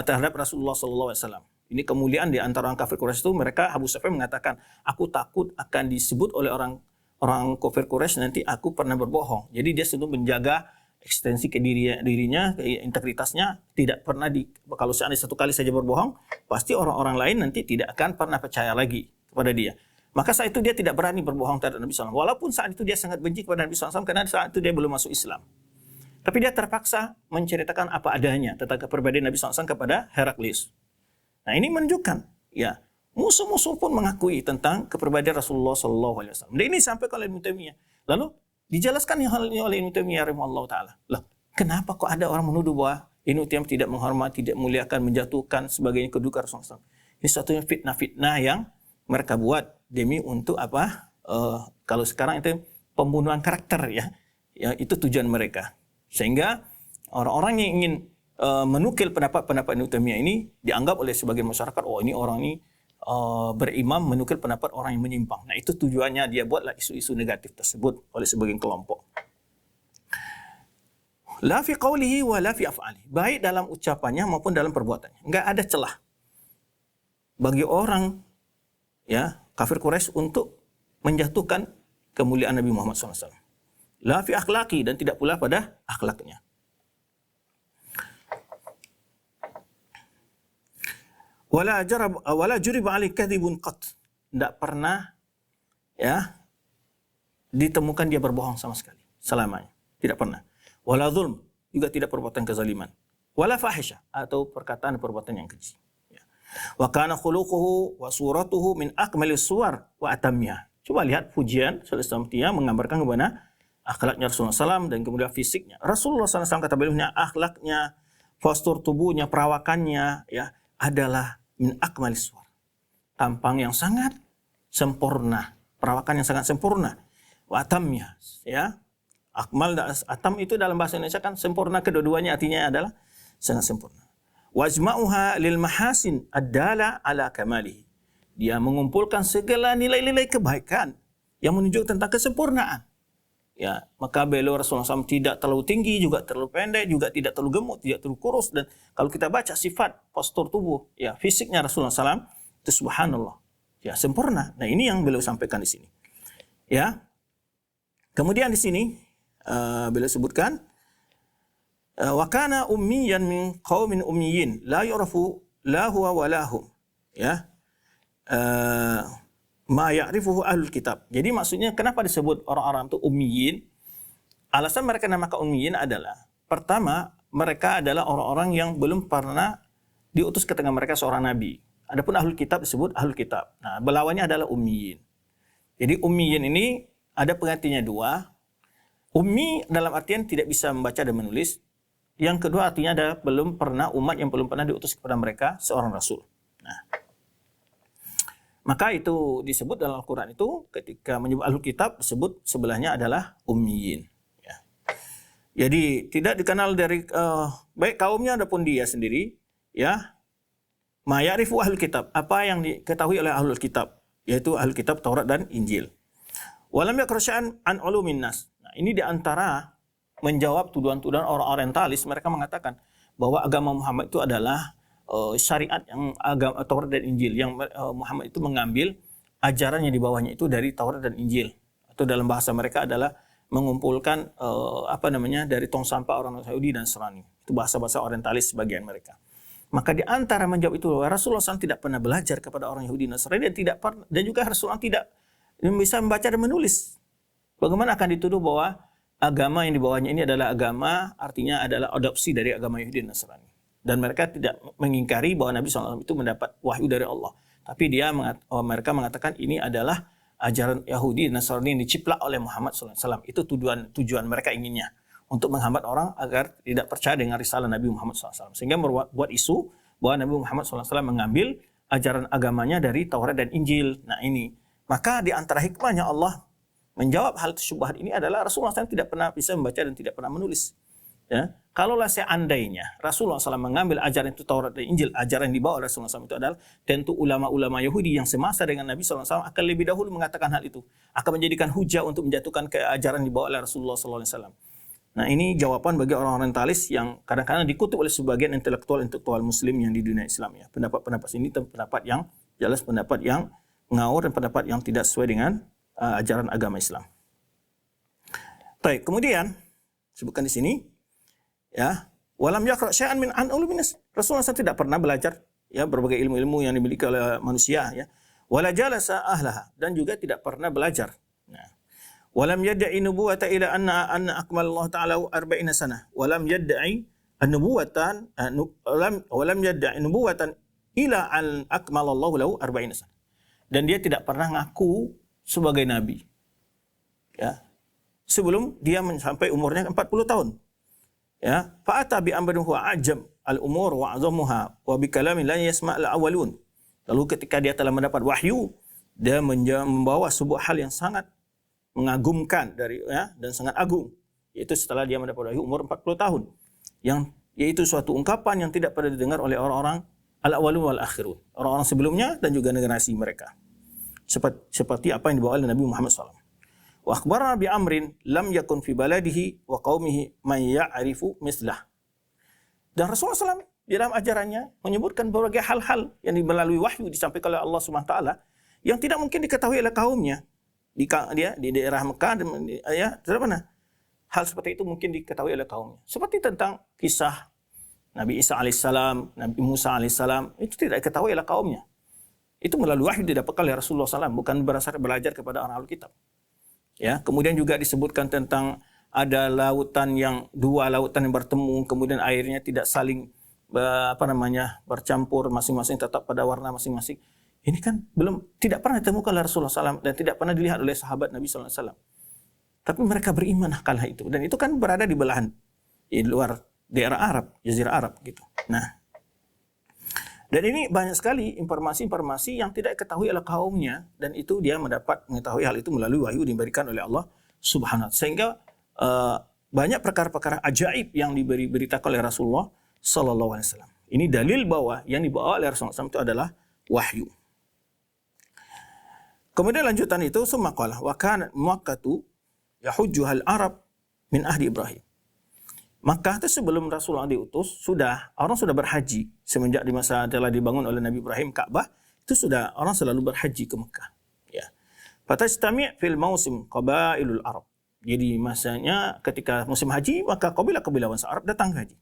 terhadap Rasulullah SAW. Ini kemuliaan di antara orang kafir Quraisy itu. Mereka, Abu Sufyan mengatakan, aku takut akan disebut oleh orang kafir Quraisy nanti aku pernah berbohong. Jadi dia selalu menjaga ekstensi ke dirinya, integritasnya, tidak pernah kalau seandainya satu kali saja berbohong, pasti orang-orang lain nanti tidak akan pernah percaya lagi kepada dia. Maka saat itu dia tidak berani berbohong terhadap Nabi SAW. Walaupun saat itu dia sangat benci kepada Nabi SAW karena saat itu dia belum masuk Islam. Tapi dia terpaksa menceritakan apa adanya tentang kepribadian Nabi SAW kepada Heraklius. Nah, ini menunjukkan, ya, musuh-musuh pun mengakui tentang kepribadian Rasulullah SAW. Dan ini sampai oleh Ibnu Taimiyah. Lalu dijelaskan hal ini oleh Ibnu Taimiyah rahimahullah taala. Loh, kenapa kok ada orang menuduh bahwa Ibnu Taimiyah tidak menghormati, tidak memuliakan, menjatuhkan sebagainya kedudukan Rasulullah SAW? Ini satunya fitnah-fitnah yang mereka buat demi untuk apa? Kalau sekarang itu pembunuhan karakter, ya. Ya, itu tujuan mereka. Sehingga orang-orang yang ingin menukil pendapat-pendapat Ibnu Taimiyah ini dianggap oleh sebagian masyarakat, oh ini orang ini berimam menukil pendapat orang yang menyimpang. Nah, itu tujuannya dia buatlah isu-isu negatif tersebut oleh sebagian kelompok. La fi qawlihi wa la fi af'ali, baik dalam ucapannya maupun dalam perbuatannya. Enggak ada celah bagi orang, ya, kafir Quraisy untuk menjatuhkan kemuliaan Nabi Muhammad SAW. La fi akhlaqi, dan tidak pula pada akhlaknya. Wala jurib alaihi kadhibun qat, tidak pernah, ya, ditemukan dia berbohong sama sekali selamanya, tidak pernah. Wala zulm, juga tidak perbuatan kezaliman. Wala fahisha, atau perkataan perbuatan yang keji. Ya. Wa kana khuluquhu wa suratuhu min akmalis suwar wa atammiha. Coba lihat pujian Sallallahu menggambarkan kepada akhlaknya Rasulullah SAW dan kemudian fisiknya. Rasulullah SAW kata beliau, akhlaknya, postur tubuhnya, perawakannya, ya, adalah min akmalis suwar, tampang yang sangat sempurna, perawakan yang sangat sempurna. Wa atamnya, ya, akmal dan atam itu dalam bahasa Indonesia kan sempurna, kedua-duanya artinya adalah sangat sempurna. Wajma'uha lil mahasin ad-dala ala kamalihi, dia mengumpulkan segala nilai-nilai kebaikan yang menunjukkan tentang kesempurnaan. Ya, maka beliau Rasulullah SAW tidak terlalu tinggi, juga terlalu pendek, juga tidak terlalu gemuk, tidak terlalu kurus. Dan kalau kita baca sifat postur tubuh, ya, fisiknya Rasulullah SAW, itu subhanallah, ya, sempurna. Nah, ini yang beliau sampaikan di sini. Ya, kemudian di sini beliau sebutkan, wa kana ummiyan min qaumin ummiyin la yu'rafu la huwa wa lahum, ya, ma ya'rifuhu ahlul kitab. Jadi maksudnya kenapa disebut orang-orang itu ummiyin? Alasan mereka namakan ummiyin adalah, pertama, mereka adalah orang-orang yang belum pernah diutus ke tengah mereka seorang nabi. Adapun ahlul kitab disebut ahlul kitab. Nah, belawannya adalah ummiyin. Jadi ummiyin ini ada penggantinya dua. Ummi dalam artian tidak bisa membaca dan menulis. Yang kedua artinya ada belum pernah umat yang belum pernah diutus kepada mereka seorang rasul. Nah, maka itu disebut dalam Al-Quran itu ketika menyebut Ahlul Kitab disebut sebelahnya adalah ummiyin. Ya. Jadi tidak dikenal dari baik kaumnya ataupun dia sendiri. Ya, ma ya'rifu Ahlul Kitab, apa yang diketahui oleh Ahlul Kitab, yaitu Ahlul Kitab Taurat dan Injil. Walam yaqra syai'an an ulumin nas. Nah, ini diantara menjawab tuduhan-tuduhan orang orientalis. Mereka mengatakan bahwa agama Muhammad itu adalah syariat yang agama Taurat dan Injil, yang Muhammad itu mengambil ajaran yang di bawahnya itu dari Taurat dan Injil, atau dalam bahasa mereka adalah mengumpulkan dari tong sampah orang Yahudi dan Nasrani. Itu bahasa-bahasa orientalis sebagian mereka. Maka di antara menjawab itu Rasulullah SAW tidak pernah belajar kepada orang Yahudi dan Nasrani dan juga Rasulullah tidak bisa membaca dan menulis. Bagaimana akan dituduh bahwa agama yang di bawahnya ini adalah agama, artinya adalah adopsi dari agama Yahudi dan Nasrani. Dan mereka tidak mengingkari bahwa Nabi SAW itu mendapat wahyu dari Allah. Tapi mereka mengatakan ini adalah ajaran Yahudi dan Nasrani yang diciplak oleh Muhammad SAW. Itu tujuan mereka inginnya. Untuk menghambat orang agar tidak percaya dengan risalah Nabi Muhammad SAW. Sehingga buat isu bahwa Nabi Muhammad SAW mengambil ajaran agamanya dari Taurat dan Injil. Nah ini. Maka di antara hikmahnya Allah menjawab hal syubhat ini adalah Rasulullah SAW tidak pernah bisa membaca dan tidak pernah menulis. Ya, kalaulah seandainya Rasulullah SAW mengambil ajaran itu Taurat dan Injil, ajaran yang dibawa oleh Rasulullah SAW itu adalah tentu ulama-ulama Yahudi yang semasa dengan Nabi SAW akan lebih dahulu mengatakan hal itu, akan menjadikan hujah untuk menjatuhkan ajaran yang dibawa oleh Rasulullah SAW. Nah ini jawaban bagi orang orientalis yang kadang-kadang dikutip oleh sebagian intelektual Muslim yang di dunia Islam. Ya, pendapat-pendapat ini pendapat yang jelas, pendapat yang ngawur dan pendapat yang tidak sesuai dengan ajaran agama Islam. Baik, kemudian sebutkan di sini. Ya, walam yaqra syai'an min an ulumin nas. Rasulullah SAW tidak pernah belajar ya berbagai ilmu-ilmu yang dimiliki oleh manusia ya. Wala jalasa ahlaha, dan juga tidak pernah belajar. Nah, walam yad'i nubuwata ila anna akmal Allah taala 40 sanah. Walam yad'i an-nubuwatan walam yad'i nubuwatan ila an akmal Allah lahu 40 sanah. Dan dia tidak pernah ngaku sebagai nabi. Ya. Sebelum dia sampai umurnya 40 tahun. Ya, fa'ata bi amrin huwa ajam al-umur wa 'azamuha wa bi kalamin la yasma' al-awwalun. Lalu ketika dia telah mendapat wahyu, dia membawa sebuah hal yang sangat mengagumkan dan sangat agung, yaitu setelah dia mendapat wahyu umur 40 tahun. Yaitu suatu ungkapan yang tidak pernah didengar oleh orang-orang al-awwalun wal akhirun. Orang-orang sebelumnya dan juga generasi mereka. Seperti apa yang dibawa oleh Nabi Muhammad SAW. Wa akhbarana bi amrin lam yakun fi baladihi wa qaumihi man ya'rifu mislah. Dan Rasulullah SAW di dalam ajarannya menyebutkan berbagai hal-hal yang melalui wahyu disampaikan oleh Allah Subhanahu wa taala yang tidak mungkin diketahui oleh kaumnya. Di daerah Mekah tidak pernah hal seperti itu mungkin diketahui oleh kaumnya. Seperti tentang kisah Nabi Isa alaihissalam, Nabi Musa alaihissalam, itu tidak diketahui oleh kaumnya. Itu melalui wahyu didapatkan oleh Rasulullah SAW, bukan berdasarkan belajar kepada orang Ahlul Kitab. Ya, kemudian juga disebutkan tentang ada dua lautan yang bertemu, kemudian airnya tidak saling bercampur, masing-masing tetap pada warna masing-masing. Ini kan tidak pernah ditemukan oleh Rasulullah SAW dan tidak pernah dilihat oleh sahabat Nabi SAW. Tapi mereka beriman kala itu, dan itu kan berada di belahan di luar daerah Arab, Jazirah Arab gitu. Nah, dan ini banyak sekali informasi-informasi yang tidak diketahui oleh kaumnya, dan itu dia mengetahui hal itu melalui wahyu diberikan oleh Allah Subhanahu wa taala. Sehingga banyak perkara-perkara ajaib yang diberitakan oleh Rasulullah sallallahu alaihi wasallam. Ini dalil bahwa yang dibawa oleh Rasulullah SAW itu adalah wahyu. Kemudian lanjutan itu summa qala wa kana Makkatu yahujjuhal Arab min ahdi Ibrahim. Makkah itu sebelum Rasulullah diutus, orang sudah berhaji. Semenjak di masa telah dibangun oleh Nabi Ibrahim Ka'bah, itu sudah orang selalu berhaji ke Makkah. Ya. Fatajtami' fil mausim qabailul Arab. Jadi masanya ketika musim haji, maka kabilah-kabilah bangsa Arab datang ke haji.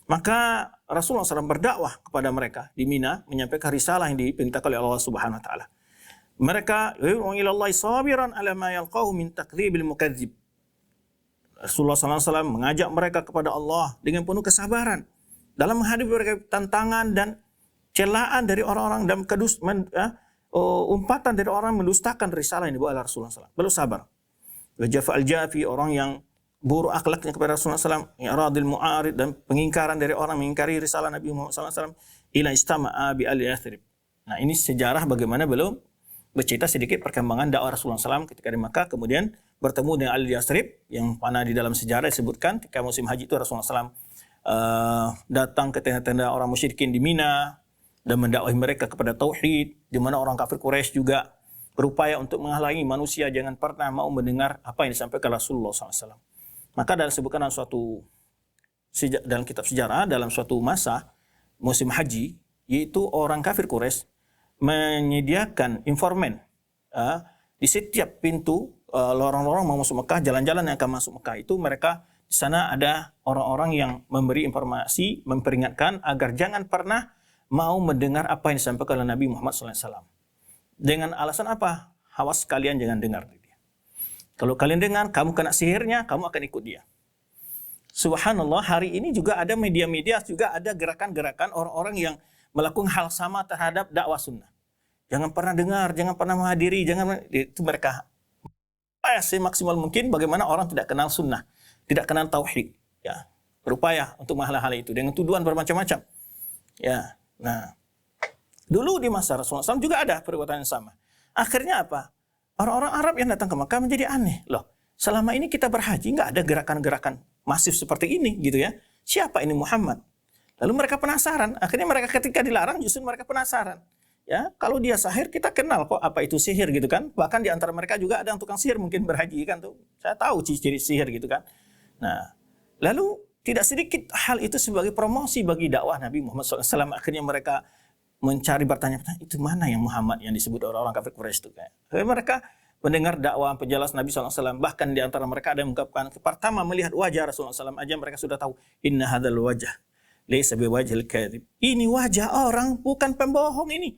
Maka Rasulullah SAW berdakwah kepada mereka di Mina, menyampaikan risalah yang diperintahkan oleh Allah Subhanahu wa taala. Mereka yad'u ila Allah sabiran ala ma yalqahu min takdzibil mukadzib. Rasulullah SAW mengajak mereka kepada Allah dengan penuh kesabaran dalam menghadapi berbagai tantangan dan celaan dari orang-orang dan umpatan dari orang mendustakan risalah yang dibawa oleh Rasulullah SAW. Perlu sabar. Wajafa'al jafi, orang yang buruk akhlaknya kepada Rasulullah SAW, i'radil mu'arid, dan pengingkaran dari orang mengingkari risalah Nabi Muhammad SAW, ila istama'a bi al-Yathrib. Nah, ini sejarah bagaimana belum bercerita sedikit perkembangan dakwah Rasulullah SAW ketika di Makkah, kemudian bertemu dengan Al-Yathrib yang mana di dalam sejarah disebutkan ketika musim haji itu Rasulullah SAW datang ke tenda-tenda orang musyrikin di Mina dan mendakwahi mereka kepada tauhid, di mana orang kafir Quraisy juga berupaya untuk menghalangi manusia jangan pernah mau mendengar apa yang disampaikan Rasulullah SAW. Maka dalam sebutkan dalam kitab sejarah, dalam suatu masa musim haji, yaitu orang kafir Quraisy menyediakan informan di setiap pintu lorong-lorong mau masuk Mekah, jalan-jalan yang akan masuk Mekah itu mereka di sana ada orang-orang yang memberi informasi, memperingatkan agar jangan pernah mau mendengar apa yang disampaikan oleh Nabi Muhammad SAW. Dengan alasan apa? Awas kalian jangan dengar dia. Kalau kalian dengar, kamu kena sihirnya, kamu akan ikut dia. Subhanallah, hari ini juga ada media-media, juga ada gerakan-gerakan orang-orang yang melakukan hal sama terhadap dakwah sunnah. Jangan pernah dengar, jangan pernah menghadiri, itu mereka semaksimal mungkin bagaimana orang tidak kenal sunnah, tidak kenal tauhid, ya, berupaya untuk hal-hal itu dengan tuduhan bermacam-macam. Ya, nah, dulu di masa Rasulullah SAW juga ada perbuatan yang sama. Akhirnya apa? Orang-orang Arab yang datang ke Makkah menjadi aneh. Loh, selama ini kita berhaji nggak ada gerakan-gerakan masif seperti ini, gitu ya. Siapa ini Muhammad? Lalu mereka penasaran. Akhirnya mereka ketika dilarang justru mereka penasaran. Ya, kalau dia sihir kita kenal kok apa itu sihir gitu kan. Bahkan di antara mereka juga ada yang tukang sihir mungkin berhaji kan tuh. Saya tahu ciri-ciri sihir gitu kan. Nah, lalu tidak sedikit hal itu sebagai promosi bagi dakwah Nabi Muhammad SAW. Akhirnya mereka mencari bertanya-tanya, itu mana yang Muhammad yang disebut orang-orang kafir Quraisy itu kan. Akhirnya mereka mendengar dakwah penjelas Nabi SAW. Bahkan di antara mereka ada yang mengungkapkan, pertama melihat wajah Rasulullah SAW aja mereka sudah tahu, inna hadzal wajah laysa biwajhil kadzib. Ini wajah orang bukan pembohong ini.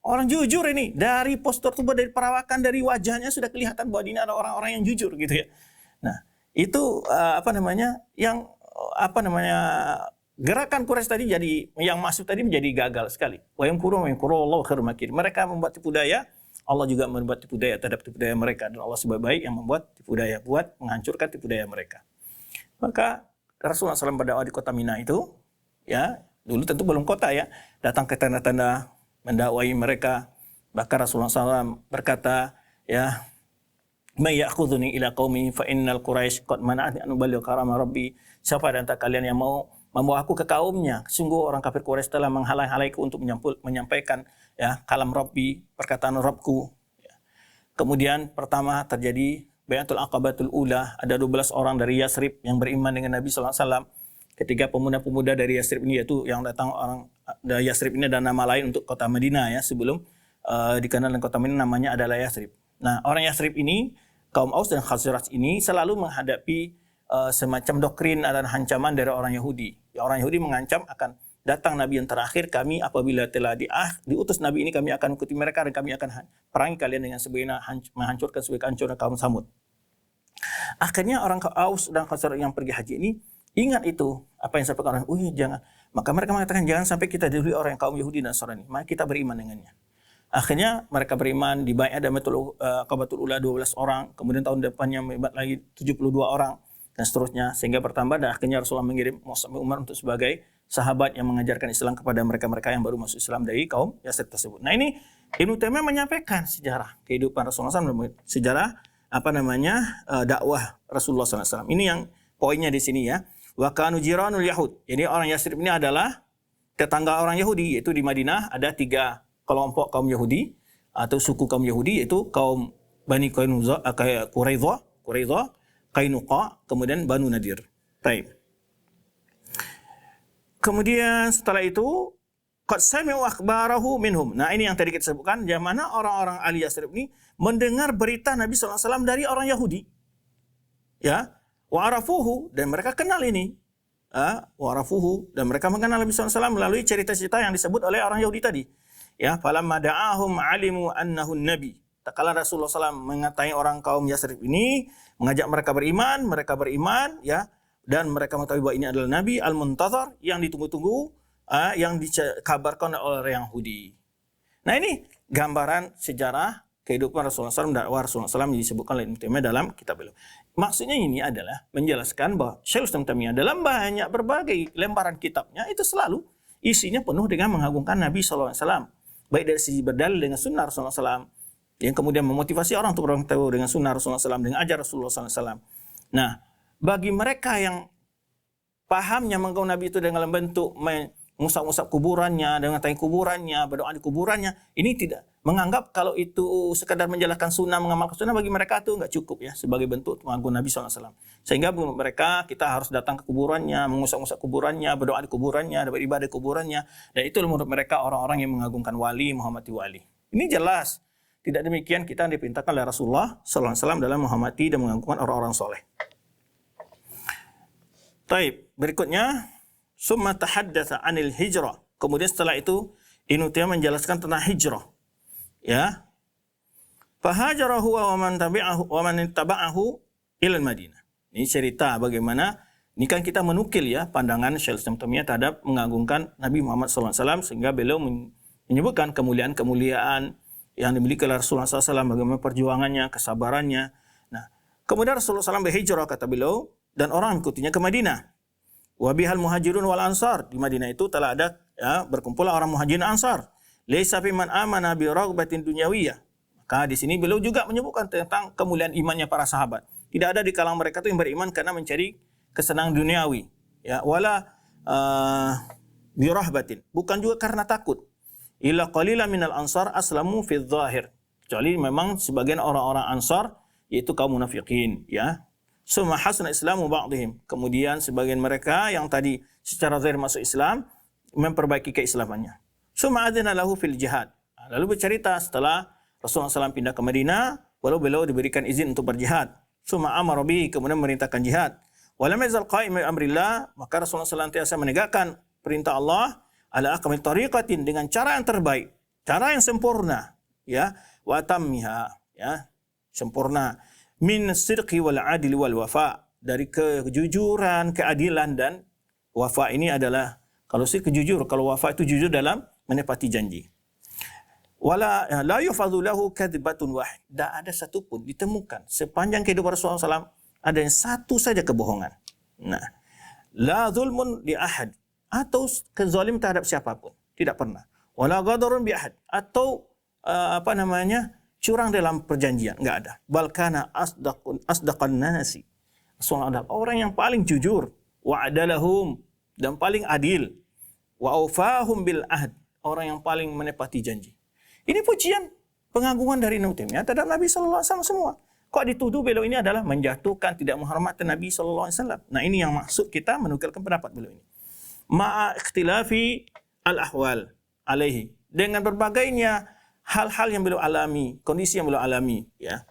Orang jujur ini. Dari postur tubuh, dari perawakan, dari wajahnya sudah kelihatan bahwa ini ada orang-orang yang jujur gitu ya. Nah, itu gerakan Quraisy tadi jadi yang masuk tadi menjadi gagal sekali. Wa yamkurullahu khairul makirin. Mereka membuat tipu daya, Allah juga membuat tipu daya terhadap tipu daya mereka, dan Allah sebaik-baik yang membuat tipu daya, buat menghancurkan tipu daya mereka. Maka Rasulullah SAW berdakwah di kota Mina itu, ya, dulu tentu belum kota ya, datang ke tenda-tenda mendakwai mereka. Bahkan Rasulullah SAW berkata, ya, may ya'khudhuni ila qaumi fa innal quraisy qad mana'ani an uballigha kalam rabbi. Siapa di antara kalian yang mau membawa aku ke kaumnya? Sungguh orang kafir Quraisy telah menghalang-halangiku untuk menyampaikan ya kalam Rabbi, perkataan Rabbku. Ya. Kemudian pertama terjadi Bai'atul Aqabatul Ula, ada 12 orang dari Yathrib yang beriman dengan Nabi sallallahu alaihi wasallam. Ketiga pemuda-pemuda dari Yathrib ini, yaitu yang datang orang dari Yathrib ini, dan nama lain untuk kota Madinah ya, sebelum dikenal dengan kota Madinah namanya adalah Yathrib. Nah, orang Yathrib ini, kaum Aus dan Khazraj ini selalu menghadapi semacam doktrin dan ancaman dari orang Yahudi. Ya, orang Yahudi mengancam akan datang Nabi yang terakhir, kami apabila telah diutus Nabi ini, kami akan ikuti mereka dan kami akan perangi kalian dengan sebagaimana menghancurkan sebagai hancurnya kaum Samud. Akhirnya orang Aus dan Khazraj yang pergi haji ini ingat itu, apa yang disampaikan orang, jangan. Maka mereka mengatakan, jangan sampai kita didahului orang kaum Yahudi dan Nasrani, maka kita beriman dengannya. Akhirnya mereka beriman, di Bai'atul Aqabatul Ula 12 orang, kemudian tahun depannya lagi 72 orang, dan seterusnya, sehingga bertambah, dan akhirnya Rasulullah mengirim Mus'ab bin Umar untuk sebagai sahabat yang mengajarkan Islam kepada mereka-mereka yang baru masuk Islam dari kaum Yathrib tersebut. Nah, ini Ibnu Taimiyah menyampaikan sejarah kehidupan Rasulullah SAW, sejarah dakwah Rasulullah SAW. Ini yang poinnya di sini ya. Wa kanu jiranul Yahud. Jadi orang Yathrib ini adalah tetangga orang Yahudi, yaitu di Madinah ada 3 kelompok kaum Yahudi atau suku kaum Yahudi, yaitu kaum Bani Quraidah, Qainuqa, kemudian Banu Nadir. Baik. Kemudian setelah itu qad sami'u akhbarahu minhum. Nah, ini yang tadi kita sebutkan, yang mana orang-orang ahli Yathrib ini mendengar berita Nabi sallallahu alaihi wasallam dari orang Yahudi. Ya, wa arafuhu, dan mereka kenal ini. Wa arafuhu, dan mereka mengenal Nabi sallallahu alaihi wasallam melalui cerita-cerita yang disebut oleh orang Yahudi tadi. Ya, falamma da'ahum alimu annahu nabi. Tak kala Rasulullah SAW mengatai orang kaum Yathrib ini, mengajak mereka beriman, ya, dan mereka mengetahui bahwa ini adalah Nabi al-Muntazar yang ditunggu-tunggu, yang dikabarkan oleh orang Yahudi. Nah, ini gambaran sejarah kehidupan Rasulullah SAW, dakwah Rasulullah SAW disebutkan oleh Ibnu Taimiyah dalam kitab beliau. Maksudnya ini adalah menjelaskan bahwa Syekhul Islam Taimiyah dalam banyak berbagai lembaran kitabnya itu selalu isinya penuh dengan mengagungkan Nabi SAW. Baik dari sisi berdalil dengan sunnah Rasulullah SAW, yang kemudian memotivasi orang untuk bertahu dengan sunnah Rasulullah SAW, dengan ajar Rasulullah SAW. Nah, bagi mereka yang pahamnya mengagungkan Nabi itu dengan bentuk mengusap-usap kuburannya, dengan tanya kuburannya, berdoa di kuburannya, ini tidak menganggap kalau itu sekadar menjalankan sunnah, mengamalkan sunnah, bagi mereka itu nggak cukup ya sebagai bentuk mengagungkan Nabi SAW. Sehingga menurut mereka kita harus datang ke kuburannya, mengusap-usap kuburannya, berdoa di kuburannya, beribadah di kuburannya, dan itu menurut mereka orang-orang yang mengagungkan wali, menghormati wali. Ini jelas tidak demikian kita diperintahkan oleh Rasulullah SAW dalam menghormati dan mengagungkan orang-orang soleh. Taib, berikutnya summa tahaddatsa 'anil hijrah. Kemudian setelah itu Ibnu Taimiyah menjelaskan tentang hijrah. Ya. Fahajara huwa wa man tabi'ahu wa man ittaba'ahu ila Madinah. Ini cerita bagaimana ini kan kita menukil ya pandangan Syekhul Islam Taimiyah terhadap mengagungkan Nabi Muhammad SAW, sehingga beliau menyebutkan kemuliaan-kemuliaan yang dimiliki oleh Rasulullah SAW, bagaimana perjuangannya, kesabarannya. Nah, kemudian Rasulullah SAW berhijrah kata beliau, dan orang mengikutinya ke Madinah. Wa bihal muhajirun wal ansar. Di Madinah itu telah ada ya, berkumpullah orang muhajirin ansar. Laisa fi man amana bi raghbatin dunyawiyah. Maka di sini beliau juga menyebutkan tentang kemuliaan imannya para sahabat. Tidak ada di kalangan mereka itu yang beriman karena mencari kesenangan duniawi. Ya, wala bi rahbatin. Bukan juga karena takut. Illa qalilan minal ansar aslamu fi dzahir. Kecuali memang sebagian orang-orang ansar yaitu kaum munafikin, ya. Summa hasuna islamu ba'dihim. Kemudian sebagian mereka yang tadi secara zahir masuk Islam memperbaiki keislamannya. Summa adzina lahu fil jihad. Lalu bercerita setelah Rasulullah SAW pindah ke Madinah, walau beliau diberikan izin untuk berjihad. Summa amara bihi, kemudian memerintahkan jihad. Walam yazal qa'im bi amrillah, maka Rasulullah SAW senantiasa menegakkan perintah Allah ala aqwamit tariqatin, dengan cara yang terbaik, cara yang sempurna, ya, wa tammiha, ya, sempurna. Min sidqi wal adli wal wafa, dari kejujuran, keadilan dan wafa. Ini adalah kalau sih kejujur, kalau wafa itu jujur dalam menepati janji. Wala la yufadhu lahu kadhibatun wahid. Tak ada satu pun ditemukan sepanjang kehidupan Rasulullah SAW ada yang satu saja kebohongan. Nah, la zulmun li ahad, atau kezalim terhadap siapapun, tidak pernah. Wala ghadarun bi ahad, atau curang dalam perjanjian, enggak ada. Balkana asdaqan nasi. Rasulullah adalah orang yang paling jujur, wa adalahum, dan paling adil, wa aufahum bil ahd, orang yang paling menepati janji. Ini pujian pengagungan dari Ibnu Taimiyah terhadap Nabi sallallahu alaihi wasallam semua. Kok dituduh beliau ini adalah menjatuhkan, tidak menghormati Nabi sallallahu alaihi wasallam. Nah, ini yang maksud kita menukilkan pendapat beliau ini. Ma'a ikhtilafi al-ahwal alaihi, dengan berbagainya hal-hal yang beliau alami, kondisi yang beliau alami, ya.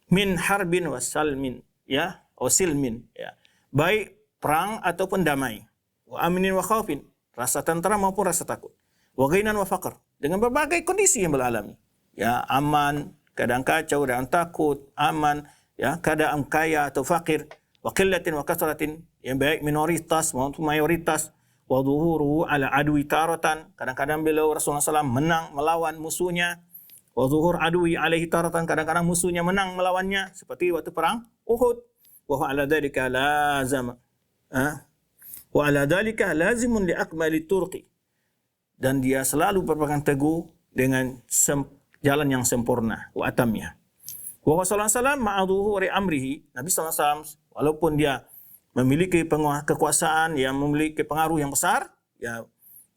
Min harbin wasalmin, ya, wasilmin, ya. Baik perang ataupun damai. Wa aminin wa khaufin, rasa tentram maupun rasa takut. Wa ghinan wa faqr, dengan berbagai kondisi yang beliau alami. Ya, aman, keadaan kacau dan takut, aman, ya, keadaan kaya atau fakir, wa qillatin wa kasratin, yang baik minoritas maupun mayoritas. Wa dhuhuru ala adwi taratan, kadang-kadang beliau Rasulullah SAW menang melawan musuhnya. Wa dhuhur adwi alaihi taratan, kadang-kadang musuhnya menang melawannya, seperti waktu perang Uhud. Wa ala dzalika lazama, wa ala dzalika lazimun li akmali turqi, dan dia selalu berpegang teguh dengan jalan yang sempurna, wa atamnya. Wa sallallahu alaihi wasallam ma'a dhuhuri amrihi, Nabi sallallahu alaihi wasallam walaupun dia memiliki kekuasaan, yang memiliki pengaruh yang besar, ya,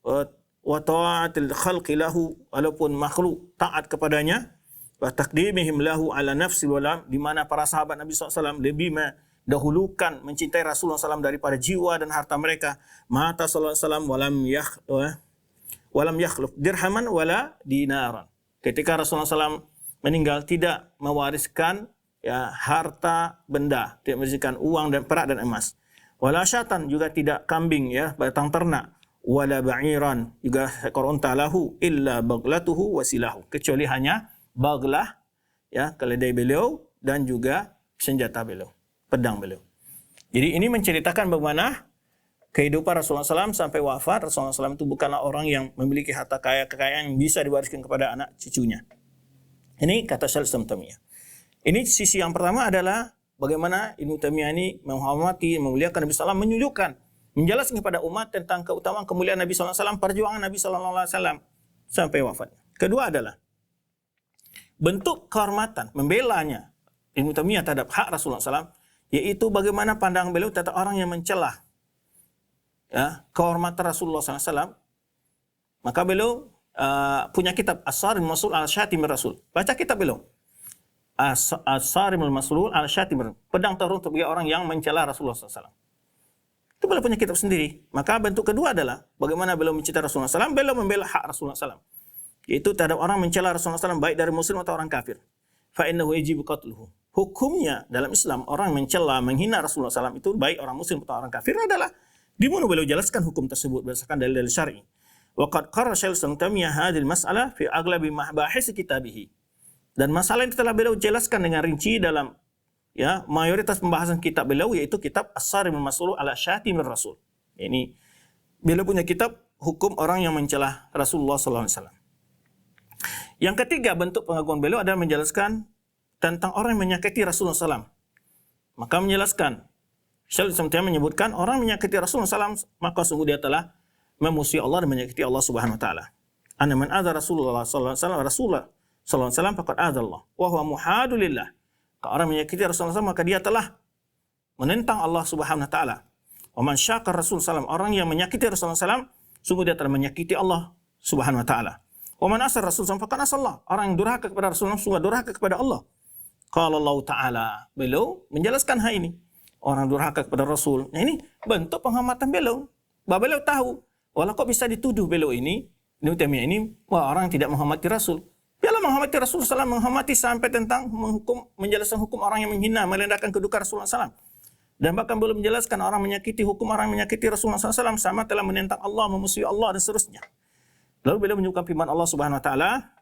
wa ta'atil khalqi lahu, walaupun makhluk taat kepadanya, wa taqdimihim lahu ala nafsi walam, di mana para sahabat Nabi SAW lebih mendahulukan mencintai Rasulullah SAW daripada jiwa dan harta mereka. Mata sallallahu alaihi wasallam walam yakhluf dirhaman wala dinaran. Ketika Rasulullah SAW meninggal, tidak mewariskan, ya, harta benda, tidak mewariskan uang dan perak dan emas. Wala syatan, juga tidak kambing, ya, batang ternak. Wala ba'iran, juga seekor unta lahu illa baglatuhu wasilahu, kecuali hanya baglah, ya, keledai beliau dan juga senjata beliau, pedang beliau. Jadi ini menceritakan bagaimana kehidupan Rasulullah SAW sampai wafat. Rasulullah SAW itu bukanlah orang yang memiliki harta kekayaan yang bisa diwariskan kepada anak cucunya. Ini kata Syaikhul Islam Taimiyah. Ini sisi yang pertama adalah bagaimana Ibnu Taimiyah ini menghormati, memuliakan Nabi SAW, menunjukkan, menjelaskan kepada umat tentang keutamaan kemuliaan Nabi SAW, perjuangan Nabi SAW sampai wafat. Kedua adalah bentuk kehormatan, membelanya Ibnu Taimiyah terhadap hak Rasulullah SAW, yaitu bagaimana pandangan beliau terhadap orang yang mencelah kehormatan Rasulullah SAW. Maka beliau punya kitab As-Sarimul Maslul ala Syatimir Rasul. Baca kitab beliau. As-Sarimul Maslul ala Syatimir Rasul. Pedang teruntuk bagi orang yang mencela Rasulullah SAW. Itu beliau punya kitab sendiri. Maka bentuk kedua adalah bagaimana beliau mencintai Rasulullah SAW, beliau membela hak Rasulullah SAW. Yaitu terhadap orang mencela Rasulullah SAW, baik dari muslim atau orang kafir. Fa'innahu yajibu qatluhu. Hukumnya dalam Islam, orang mencela, menghina Rasulullah SAW itu baik orang muslim atau orang kafir adalah dibunuh. Beliau jelaskan hukum tersebut berdasarkan dalil-dalil syar'i. Waqad qarra Syaikhul Islam Taimiyah hadhil mas'alah fi aglabi mahbahis kitabih. Dan masalah ini telah beliau jelaskan dengan rinci dalam mayoritas pembahasan kitab beliau, yaitu kitab As-Sarimul Maslul ala Syatimir Rasul. Ini beliau punya kitab hukum orang yang mencela Rasulullah SAW. Yang ketiga bentuk pengakuan beliau adalah menjelaskan tentang orang yang menyakiti Rasulullah SAW. Maka menjelaskan, Syaikhul Islam Taimiyah menyebutkan orang menyakiti Rasulullah SAW, maka sungguh dia telah memusuhi Allah dan menyakiti Allah Subhanahu wa taala. Anna man adza Rasulullah sallallahu alaihi wasallam faqad adza Allah wa huwa muhadulillah. Kalau orang menyakiti Rasulullah SAW, maka dia telah menentang Allah Subhanahu wa taala. Wa man syaqar Rasul sallallahu, orang yang menyakiti Rasulullah SAW, sungguh dia telah menyakiti Allah Subhanahu wa taala. Wa man asar Rasul sallallahu faqad asallah. Orang yang durhaka kepada Rasulullah sungguh durhaka kepada Allah. Qala Allah taala. Beliau menjelaskan hal ini. Orang durhaka kepada Rasul. Nah, ini bentuk penghormatan beliau. Bahwa beliau tahu, walau kok bisa dituduh beliau ini, Ibnu Taimiyah ini, wah orang yang tidak menghormati Rasul. Beliau menghormati Rasul SAW, menghormati sampai tentang menjelaskan hukum orang yang menghina, merendahkan kedudukan Rasulullah SAW. Dan bahkan beliau menjelaskan orang menyakiti hukum orang yang menyakiti Rasulullah SAW sama telah menentang Allah, memusuhi Allah dan seterusnya. Lalu beliau menyebutkan firman Allah Subhanahu wa taala,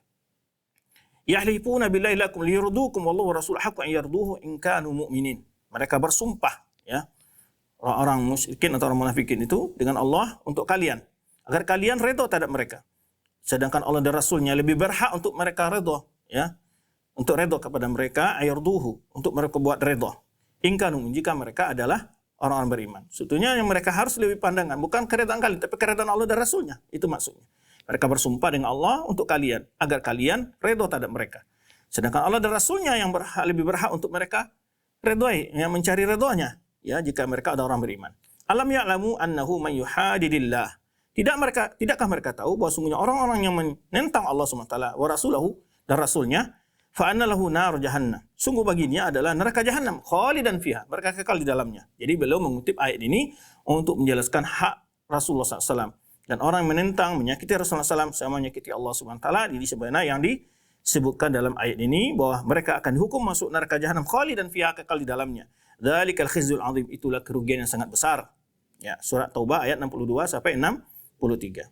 "Yahlifuna billahi lakum liyurdukum wallahu rasuluhu haqqan yarduhu in kanu mu'minin." Mereka bersumpah, orang-orang musyrikin atau orang munafikin itu dengan Allah untuk kalian, agar kalian redha terhadap mereka. Sedangkan Allah dan Rasulnya lebih berhak untuk mereka redha, untuk redha kepada mereka, ayarduhu, untuk mereka buat redha. Ingkanu, jika mereka adalah orang-orang beriman. Sebetulnya yang mereka harus lebih pandangan, bukan keredaan kalian, tapi keredaan Allah dan Rasulnya. Itu maksudnya. Mereka bersumpah dengan Allah untuk kalian, agar kalian redha terhadap mereka. Sedangkan Allah dan Rasulnya yang lebih berhak untuk mereka redhai, yang mencari redhanya. Jika mereka ada orang beriman. Alam ya'lamu annahu man yuhadidillah. Tidakkah mereka tahu bahwa sungguhnya orang-orang yang menentang Allah SWT wa rasulahu dan rasulnya, fa anna lahu nar jahannam. Sungguh baginya adalah neraka jahannam, khalidan fiha. Mereka kekal di dalamnya. Jadi beliau mengutip ayat ini untuk menjelaskan hak Rasulullah SAW. Dan orang yang menentang, menyakiti Rasulullah SAW sama menyakiti Allah SWT. Ini sebenarnya yang disebutkan dalam ayat ini bahwa mereka akan dihukum masuk neraka jahannam, khalidan fiha, kekal di dalamnya. Dzalikal khizyul 'adzim, itulah kerugian yang sangat besar. Surat Taubah ayat 62 sampai 63.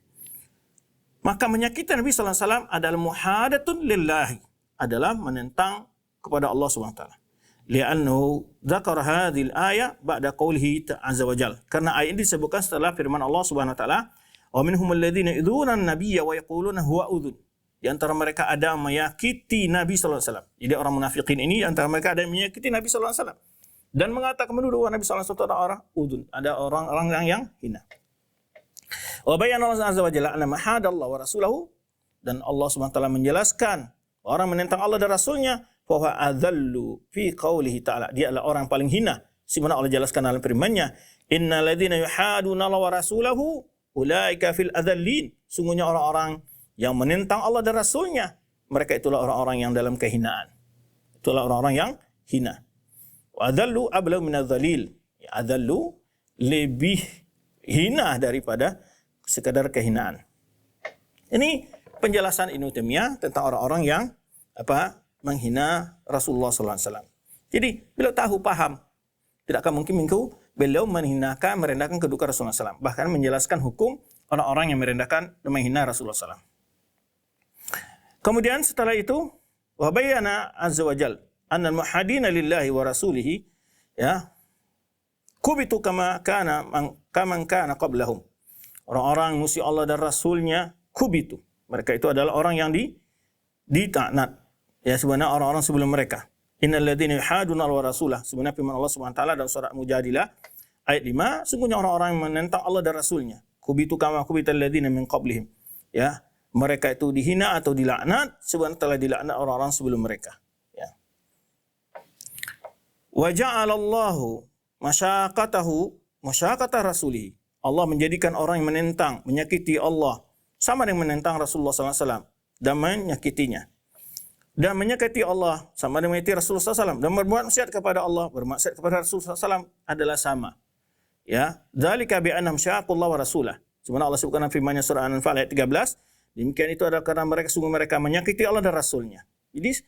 Maka menyakiti Nabi sallallahu alaihi wasallam adalah muhadatun lillahi, adalah menentang kepada Allah Subhanahu wa taala. Li'annahu dzakara hadhil ayah ba'da qoulihi azza wa jalla. Karena ayat ini disebutkan setelah firman Allah Subhanahu wa taala, "Wa minhum alladziina yu'dzuna an-nabiyya wa yaquluna huwa udhun." Di antara mereka ada yang menyakiti Nabi sallallahu alaihi wasallam. Jadi orang munafikin ini di antara mereka ada yang menyakiti Nabi sallallahu alaihi wasallam dan mengatakan menuduh Nabi sallallahu alaihi wasallam adalah orang udhun, ada orang-orang yang hina. Wa bayyana Allah azza wa jalla anna mahadallahu wa rasulahu, dan Allah Subhanahu wa taala menjelaskan orang menentang Allah dan Rasulnya, fa huwa adzallu fi qoulihi ta'ala, dia adalah orang paling hina. Sebagaimana Allah jelaskan dalam firman-Nya, innal ladzina yuhaduna Allah wa rasulahu ulaika fil adzallin. Sungguhnya orang-orang yang menentang Allah dan Rasulnya, mereka itulah orang-orang yang dalam kehinaan. Itulah orang-orang yang hina. Wa adzallu ablagu min adzalil. Adzallu lebih hina daripada sekadar kehinaan. Ini penjelasan Ibnu Taimiyah tentang orang-orang yang menghina Rasulullah sallallahu alaihi wasallam. Jadi beliau tahu, paham, tidak akan mungkin beliau menghinakan, merendahkan kedudukan Rasulullah SAW. Bahkan menjelaskan hukum orang-orang yang merendahkan dan menghina Rasulullah SAW. Kemudian setelah itu, wa bayyana azza wa jalla anna al-muhadina lillahi wa rasulihi kubitu kama kana qablahum. Orang-orang musuh Allah dan Rasulnya kubitu. Mereka itu adalah orang yang dilaknat, Ya, sebenarnya orang-orang sebelum mereka. Innal ladzina yuhaduna wa rasulah. Sebenarnya firman Allah Subhanahu wa taala dalam surah Mujadilah ayat 5, sungguhnya orang-orang yang menentang Allah dan Rasulnya. Kubitu kama kubital ladzina min qablihim. Ya, mereka itu dihina atau dilaknat sebenarnya telah dilaknat orang-orang sebelum mereka. Ya. Wa ja'alallahu masyaqata rasulih. Allah menjadikan orang yang menentang, menyakiti Allah sama dengan menentang Rasulullah SAW dan menyakitinya. Dan menyakiti Allah sama dengan menyakiti Rasulullah SAW dan berbuat maksiat kepada Allah, bermaksiat kepada Rasulullah SAW adalah sama. Ya, dzalika bi annahum syaqullah wa rasulah. Sebenarnya Allah sebutkan dalam firman-Nya surah An-Anfal ayat 13, demikian itu adalah karena mereka menyakiti Allah dan Rasulnya. Jadi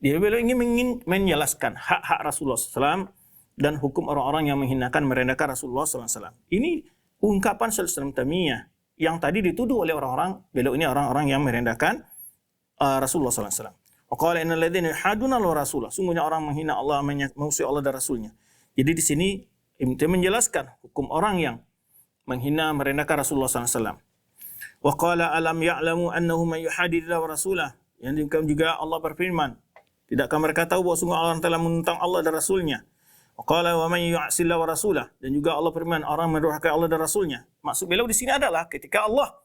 dia ingin menjelaskan hak-hak Rasulullah SAW dan hukum orang-orang yang menghinakan, merendahkan Rasulullah SAW. Ini ungkapan Syaikhul Islam Taimiyah yang tadi dituduh oleh orang-orang, beliau ini orang-orang yang merendahkan Rasulullah SAW. Waqala innal ladzina yuhaduna Rasulullah. Sungguhnya orang menghina Allah, memusuhi Allah dan Rasulnya. Jadi di sini Ibnu Taimiyah menjelaskan hukum orang yang menghina, merendahkan Rasulullah SAW. Waqala alam ya'lamu annahu man yuhadidillah wa rasulah. Yang juga Allah berfirman, tidakkah mereka tahu bahwa sungguh Allah telah menentang Allah dan Rasulnya? Waqala wa man yu'sillah wa rasulah. Dan juga Allah firman, orang mendurhakai Allah dan Rasulnya. Maksud beliau di sini adalah ketika Allah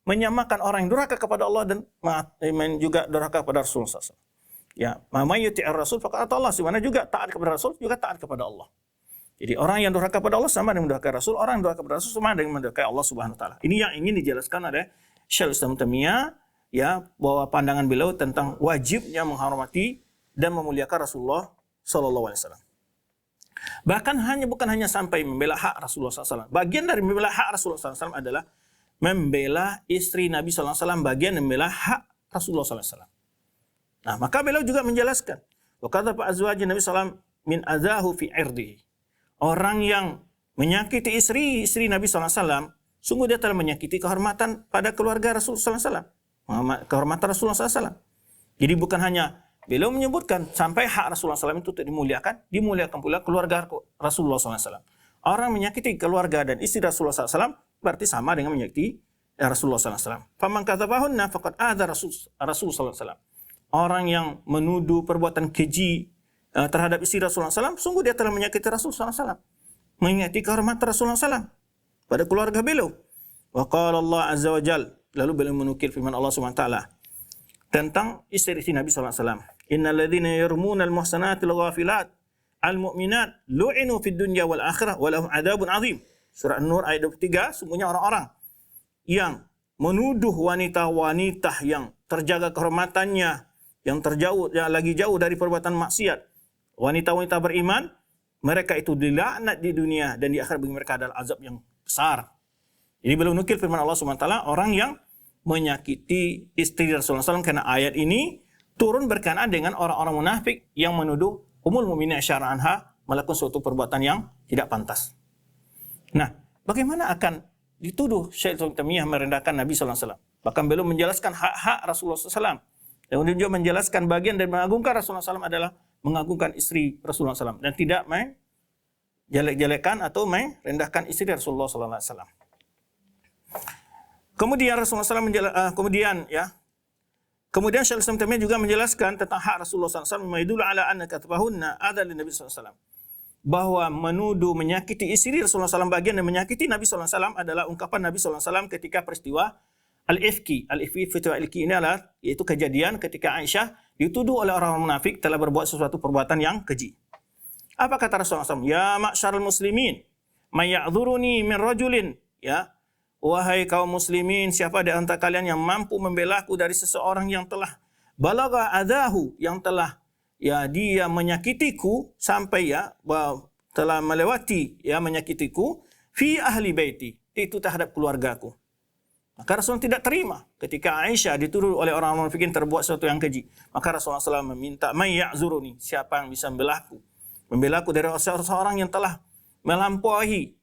menyamakan orang yang durhaka kepada Allah dan juga durhaka kepada Rasulullah SAW. Ya, man yuti'ir rasul faqad ata Allah. Sebenarnya juga taat kepada Rasul juga taat kepada Allah. Jadi orang yang durhaka kepada Allah sama dengan mendurhakai Rasul, orang yang durhaka kepada Rasul sama dengan mendurhakai Allah Subhanahu wa taala. Ini yang ingin dijelaskan oleh Syaikhul Islam Taimiyah, ya, bahwa pandangan beliau tentang wajibnya menghormati dan memuliakan Rasulullah sallallahu alaihi wasallam. Bahkan bukan hanya sampai membela hak Rasulullah SAW. Bagian dari membela hak Rasulullah SAW adalah membela istri Nabi SAW. Bagian membela hak Rasulullah SAW. Nah, maka beliau juga menjelaskan. Wa kadzaba azwaj Nabi SAW min azahu fi irdihi. Orang yang menyakiti istri Nabi SAW, sungguh dia telah menyakiti kehormatan pada keluarga Rasulullah SAW. Kehormatan Rasulullah SAW. Jadi bukan hanya beliau menyebutkan sampai hak Rasulullah SAW itu dimuliakan pula keluarga Rasulullah SAW. Orang menyakiti keluarga dan istri Rasulullah SAW berarti sama dengan menyakiti Rasulullah SAW. Faman kadzabahunna faqad adza Rasulullah SAW. Orang yang menuduh perbuatan keji terhadap istri Rasulullah SAW, sungguh dia telah menyakiti Rasulullah SAW. Menyakiti kehormatan Rasulullah SAW pada keluarga beliau. Wa qala Allah azza wa jalla. Lalu beliau menukil firman Allah Subhanahu wa taala tentang istri-istri Nabi SAW. Innal ladzina yarmuna al-muhsanatil ghafilat al-mu'minat lu'inu fid dunya wal akhirah wa lahum adzabun azim. Surah An-Nur ayat 23, sungguhnya orang-orang yang menuduh wanita-wanita yang terjaga kehormatannya, yang lagi jauh dari perbuatan maksiat, wanita-wanita beriman, mereka itu dilaknat di dunia dan di akhirat bagi mereka adalah azab yang besar. Jadi beliau nukil firman Allah Subhanahu wa taala, orang yang menyakiti istri Rasulullah SAW, karena ayat ini turun berkenaan dengan orang-orang munafik yang menuduh Ummul Mukminin Aisyah anha melakukan suatu perbuatan yang tidak pantas. Nah, bagaimana akan dituduh Syaikhul Taimiyah merendahkan Nabi SAW? Bahkan beliau menjelaskan hak-hak Rasulullah SAW. Dan juga menjelaskan bagian dari mengagungkan Rasulullah SAW adalah mengagungkan istri Rasulullah SAW dan tidak menjelek-jelekan atau merendahkan istri Rasulullah SAW. Kemudian Rasulullah SAW kemudian Syaikhul Islam Taimiyah juga menjelaskan tentang hak Rasulullah SAW, maidul ala anna katbahunna adzal Nabi SAW, bahwa menuduh menyakiti istri Rasulullah SAW, bagian yang menyakiti Nabi SAW adalah ungkapan Nabi SAW ketika peristiwa al-ifki. Al-ifki, fitwa al-ifki ini adalah yaitu kejadian ketika Aisyah dituduh oleh orang munafik telah berbuat sesuatu perbuatan yang keji. Apa kata Rasulullah SAW? Ya ma'syarul muslimin, may ya'dzuruni min rajulin, ya, wahai kaum muslimin, siapa di antara kalian yang mampu membelaku dari seseorang yang telah balagha adahu, yang telah dia menyakitiku sampai telah melewati menyakitiku fi ahli baiti, itu terhadap keluargaku. Maka Rasulullah tidak terima ketika Aisyah dituduh oleh orang munafikin terbuat sesuatu yang keji. Maka Rasulullah SAW meminta, may ya'zuruni, siapa yang bisa membelaku dari seseorang yang telah melampaui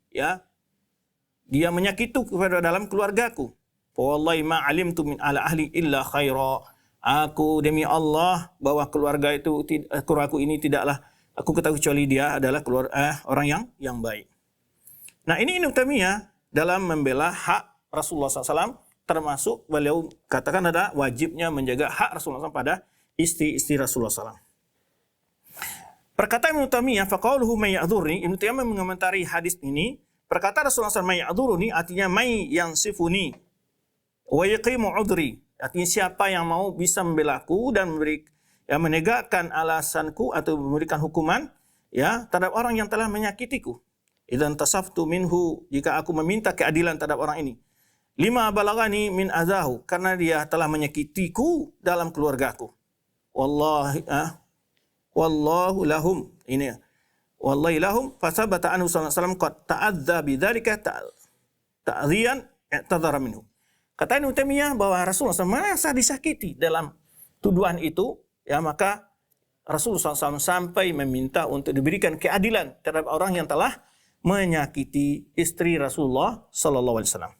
dia menyakitiku kepada dalam keluargaku. Wallahi ma alimtu min ala ahli illa khaira. Aku demi Allah bahwa keluargaku ini tidaklah aku ketahui kecuali dia adalah orang yang baik. Nah, ini Ibnu Taimiyah dalam membela hak Rasulullah SAW, termasuk beliau katakan ada wajibnya menjaga hak Rasulullah SAW pada istri-istri Rasulullah SAW. Perkataan Ibnu Taimiyah, faqauluhu may ya'dzurni, Ibnu Taimiyah mengomentari hadis ini, perkataan Rasulullah SAW may ya'dzurni artinya may yang sifuni wa yaqimu udri, artinya siapa yang mau bisa membelaku dan menegakkan alasanku atau memberikan hukuman ya terhadap orang yang telah menyakitiku. Idzan tasaftu minhu, jika aku meminta keadilan terhadap orang ini. Lima balagani min azahu, karena dia telah menyakitiku dalam keluargaku. Wallahu lahum, ini wallahi lahum fasabata anhu sallallahu alaihi wasallam qad ta'adza bidzalika ta'dhiyan i'tadhara minhu. Kata Ibnu Taimiyah bahwa Rasulullah SAW merasa disakiti dalam tuduhan itu, ya maka Rasulullah SAW sampai meminta untuk diberikan keadilan terhadap orang yang telah menyakiti istri Rasulullah sallallahu alaihi wasallam.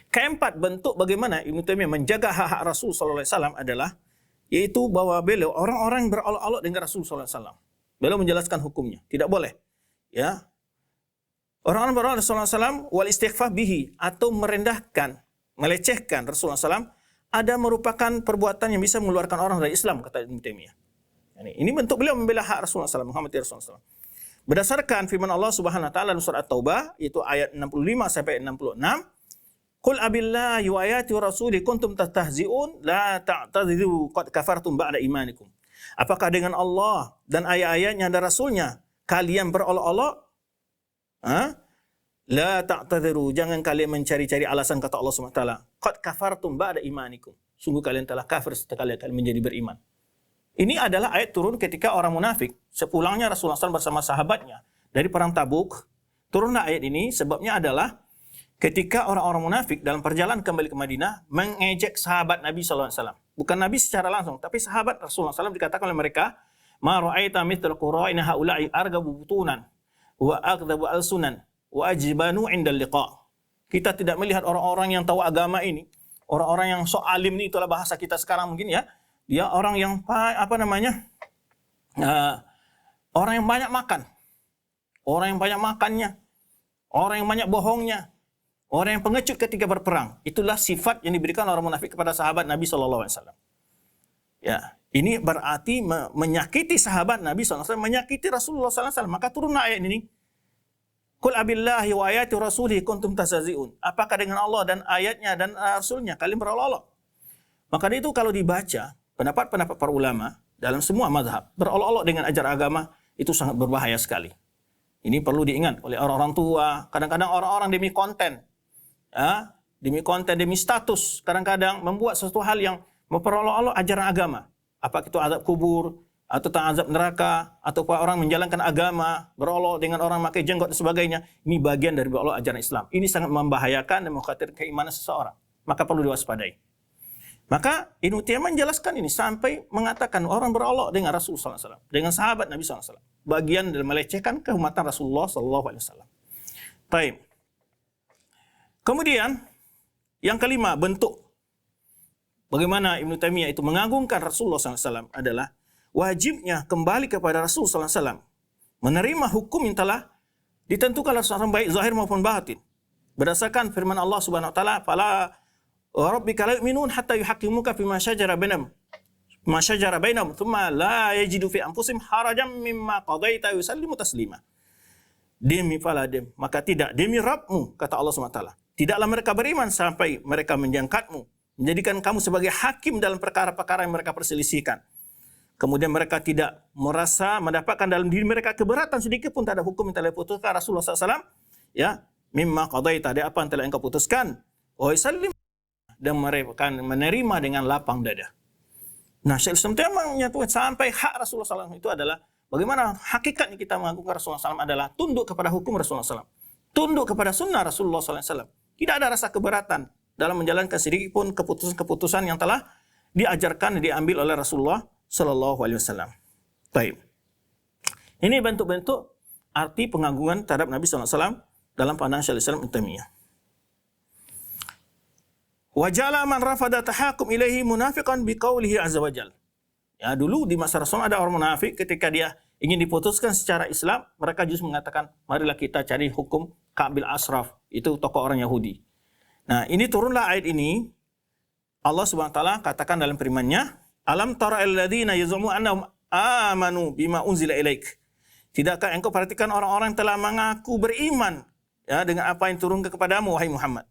Keempat bentuk bagaimana Ibnu Taimiyah menjaga hak-hak Rasul sallallahu alaihi wasallam adalah yaitu bahwa beliau orang-orang berolok-olok dengan Rasul sallallahu alaihi wasallam. Beliau menjelaskan hukumnya, tidak boleh. Ya. Orang-orang berolok dengan Rasulullah sallallahu alaihi wasallam wal istighfar bihi, atau merendahkan, melecehkan Rasulullah sallallahu alaihi wasallam ada merupakan perbuatan yang bisa mengeluarkan orang dari Islam, kata Ibnu Taimiyah. Ini bentuk beliau membela hak Rasulullah sallallahu alaihi wasallam, Muhammad Rasulullah. Berdasarkan firman Allah Subhanahu wa taala dalam surah At-Taubah, yaitu ayat 65 sampai 66, Qul abillahi wa ayati wa rasuli kuntum tastahzi'un la ta'tadhiru qad kafartum ba'da imanikum. Apakah dengan Allah dan ayat-ayatnya dan Rasulnya kalian berolok-olok? La ta'tadhiru, jangan kalian mencari-cari alasan, kata Allah SWT. Qad kafartum ba'da imanikum. Sungguh kalian telah kafir setelah kalian menjadi beriman. Ini adalah ayat turun ketika orang munafik sepulangnya Rasulullah SAW bersama sahabatnya dari perang Tabuk. Turunlah ayat ini, sebabnya adalah ketika orang-orang munafik dalam perjalanan kembali ke Madinah mengejek sahabat Nabi SAW. Bukan Nabi secara langsung, tapi sahabat Rasulullah SAW, dikatakan oleh mereka, ma ra'aita mithla qura'ina haula'i argabu butunan wa aqdabu alsunan wa ajibanu 'inda liqa. Kita tidak melihat orang-orang yang tahu agama ini, orang-orang yang sok alim ini, itulah bahasa kita sekarang mungkin ya. Dia orang yang orang yang banyak makan, orang yang banyak makannya, orang yang banyak bohongnya, orang yang pengecut ketika berperang. Itulah sifat yang diberikan orang munafik kepada sahabat Nabi SAW. Ya, ini berarti menyakiti sahabat Nabi SAW, menyakiti Rasulullah SAW. Maka turunlah ayat ini. Qul abillahi wa ayati rasulihi kuntum tastahzi'un. Apakah dengan Allah dan ayatnya dan Rasulnya kalian berolok-olok? Maka itu kalau dibaca pendapat-pendapat para ulama dalam semua mazhab, berolok-olok dengan ajaran agama itu sangat berbahaya sekali. Ini perlu diingat oleh orang-orang tua. Kadang-kadang orang-orang demi konten, demi status, kadang-kadang membuat sesuatu hal yang memperolok-olok ajaran agama. Apakah itu azab kubur, atau tentang azab neraka, atau orang menjalankan agama, berolok dengan orang pakai jenggot dan sebagainya. Ini bagian dari berolok ajaran Islam. Ini sangat membahayakan dan mengkhawatirkan keimanan seseorang. Maka perlu diwaspadai. Maka Ibnu Taimiyah menjelaskan ini sampai mengatakan orang berolok dengan Rasulullah SAW, dengan sahabat Nabi SAW. Bagian dari melecehkan kehormatan Rasulullah SAW. Baik. Kemudian yang kelima, bentuk bagaimana Ibnu Taimiyah itu mengagungkan Rasulullah SAW adalah wajibnya kembali kepada Rasulullah SAW, menerima hukum yang telah ditentukan oleh Rasulullah baik zahir maupun batin. Berdasarkan firman Allah Subhanahu wa taala, "Fala rabbika la yu'minun hatta yuhaqqimuka fima shajara bainahum thumma la yajidu fi anfusihim harajan mimma qadaita wa yusallimu taslima." Maka tidak demi Rabbmu, kata Allah Subhanahu wa taala, tidaklah mereka beriman sampai mereka menjangkatmu, menjadikan kamu sebagai hakim dalam perkara-perkara yang mereka perselisihkan. Kemudian mereka tidak merasa mendapatkan dalam diri mereka keberatan sedikit pun terhadap hukum yang telah diputuskan Rasulullah SAW. Ya, mimma qadaita, dari apa yang telah engkau putuskan. Wa yusallim, dan mereka menerima dengan lapang dada. Nah, Syekh Islam menyatakan sampai hak Rasulullah SAW itu adalah bagaimana hakikatnya kita mengagungkan Rasulullah SAW adalah tunduk kepada hukum Rasulullah SAW, tunduk kepada sunnah Rasulullah SAW. Tidak ada rasa keberatan dalam menjalankan sedikit pun keputusan-keputusan yang telah diajarkan dan diambil oleh Rasulullah Sallallahu Alaihi Wasallam. Baik. Ini bentuk-bentuk arti pengagungan terhadap Nabi SAW dalam pandangan Syaikhul Islam Ibnu Taimiyah. Wajala man rafada tahakum ilaihi munafiqan biqaulihi azza wajal. Ya, dulu di masa Rasul ada orang munafik ketika dia ingin diputuskan secara Islam, mereka justru mengatakan, marilah kita cari hukum Ka'b bin Ashraf, itu tokoh orang Yahudi. Nah, ini turunlah ayat ini. Allah Subhanahu wa taala katakan dalam firman-Nya, Alam tara alladziina yaz'umu annahum amanu bima unzila ilaik. Tidakkah engkau perhatikan orang-orang telah mengaku beriman ya dengan apa yang diturunkan kepadamu wahai Muhammad.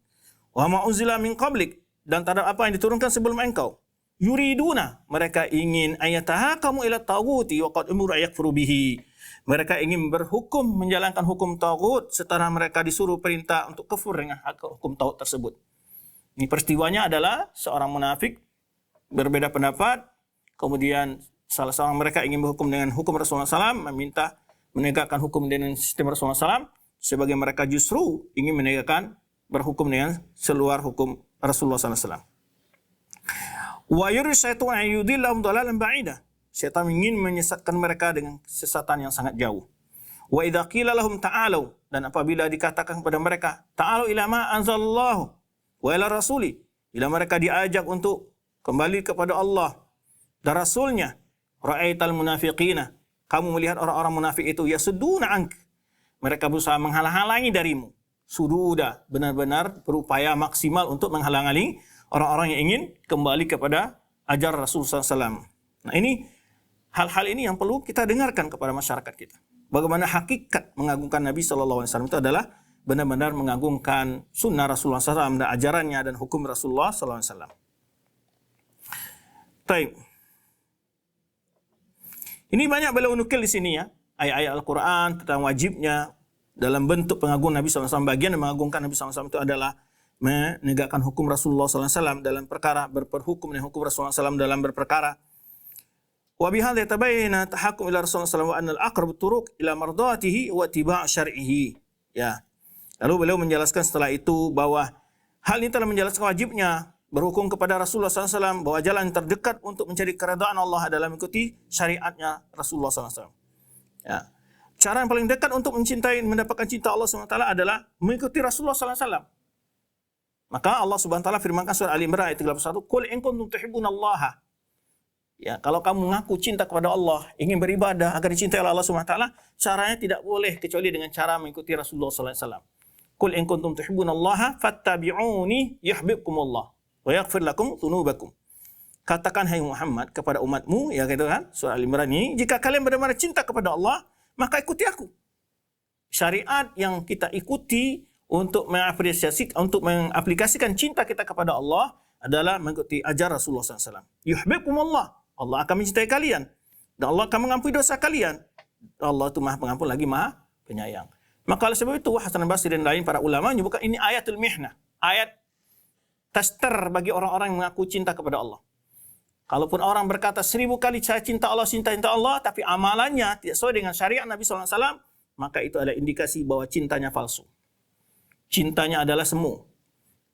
Wa ma unzila min qablik, dan terhadap apa yang diturunkan sebelum engkau. Yuriduna, mereka ingin ayatahakamu ila taghuti wa qad umiru ayakfuru bihi. Mereka ingin berhukum menjalankan hukum taghut setelah mereka disuruh perintah untuk kufur dengan hukum taghut tersebut. Ini peristiwanya adalah seorang munafik berbeda pendapat, kemudian salah seorang mereka ingin berhukum dengan hukum Rasulullah SAW, meminta menegakkan hukum dengan sistem Rasulullah SAW, sebagai mereka justru ingin menegakkan berhukum dengan seluar hukum Rasulullah SAW. Wa yuridu syaitanu an yudillahum dhalalan ba'ida. Syaitan ingin menyesatkan mereka dengan sesatan yang sangat jauh. Wa idza qila lahum ta'alu, dan apabila dikatakan kepada mereka, ta'alu ila ma anzalallahu wa ila rasuli, bila mereka diajak untuk kembali kepada Allah dan Rasulnya, ra'aital munafiqina, kamu melihat orang-orang munafik itu yasudduna ank, mereka berusaha menghalang-halangi darimu. Sudah benar-benar berupaya maksimal untuk menghalang-halangi orang-orang yang ingin kembali kepada ajaran Rasulullah SAW. Nah, ini hal-hal ini yang perlu kita dengarkan kepada masyarakat kita. Bagaimana hakikat mengagungkan Nabi SAW itu adalah benar-benar mengagungkan sunnah Rasulullah SAW dan ajarannya dan hukum Rasulullah SAW. Baik. Ini banyak beliau nukil di sini ya, ayat-ayat Al-Quran tentang wajibnya dalam bentuk pengagungan Nabi SAW. Bagian yang mengagungkan Nabi SAW itu adalah menegakkan hukum Rasulullah SAW dalam perkara, berperhukum dengan hukum Rasulullah SAW dalam berperkara. Wa bihadza yatabayyana tahakkum ila Rasulullah SAW wa anna al-aqrab turuq ila mardatihi wa ittiba' syar'ihi. Ya. Lalu beliau menjelaskan setelah itu bahwa hal ini telah menjelaskan wajibnya berhukum kepada Rasulullah SAW, bahwa jalan terdekat untuk mencari keridhaan Allah adalah mengikuti syariatnya Rasulullah SAW. Ya. Cara yang paling dekat untuk mencintai, mendapatkan cinta Allah SWT adalah mengikuti Rasulullah SAW. Maka Allah Subhanahu wa taala firmankan surah Ali Imran ayat 31, "Qul in kuntum tuhibbunallaha." Ya, kalau kamu mengaku cinta kepada Allah, ingin beribadah agar dicintai oleh Allah Subhanahu wa taala, caranya tidak boleh kecuali dengan cara mengikuti Rasulullah sallallahu alaihi wasallam. "Qul in kuntum tuhibbunallaha fattabi'uni yuhibbukumullah wa yaghfir lakum dzunubakum." Katakan hai Muhammad kepada umatmu, ya gitu kan, surah Ali Imran ini, jika kalian benar-benar cinta kepada Allah, maka ikuti aku. Syariat yang kita ikuti untuk mengaplikasikan cinta kita kepada Allah adalah mengikuti ajaran Rasulullah SAW. Yuhibbukumullah, Allah akan mencintai kalian dan Allah akan mengampuni dosa kalian. Allah itu Maha Pengampun lagi Maha Penyayang. Maka oleh sebab itu Hasan Basri dan lain para ulama menyebutkan ini ayatul mihnah, ayat tester bagi orang-orang yang mengaku cinta kepada Allah. Kalaupun orang berkata 1000 kali saya cinta Allah, tapi amalannya tidak sesuai dengan syariat Nabi SAW, maka itu adalah indikasi bahwa cintanya palsu. Cintanya adalah semu.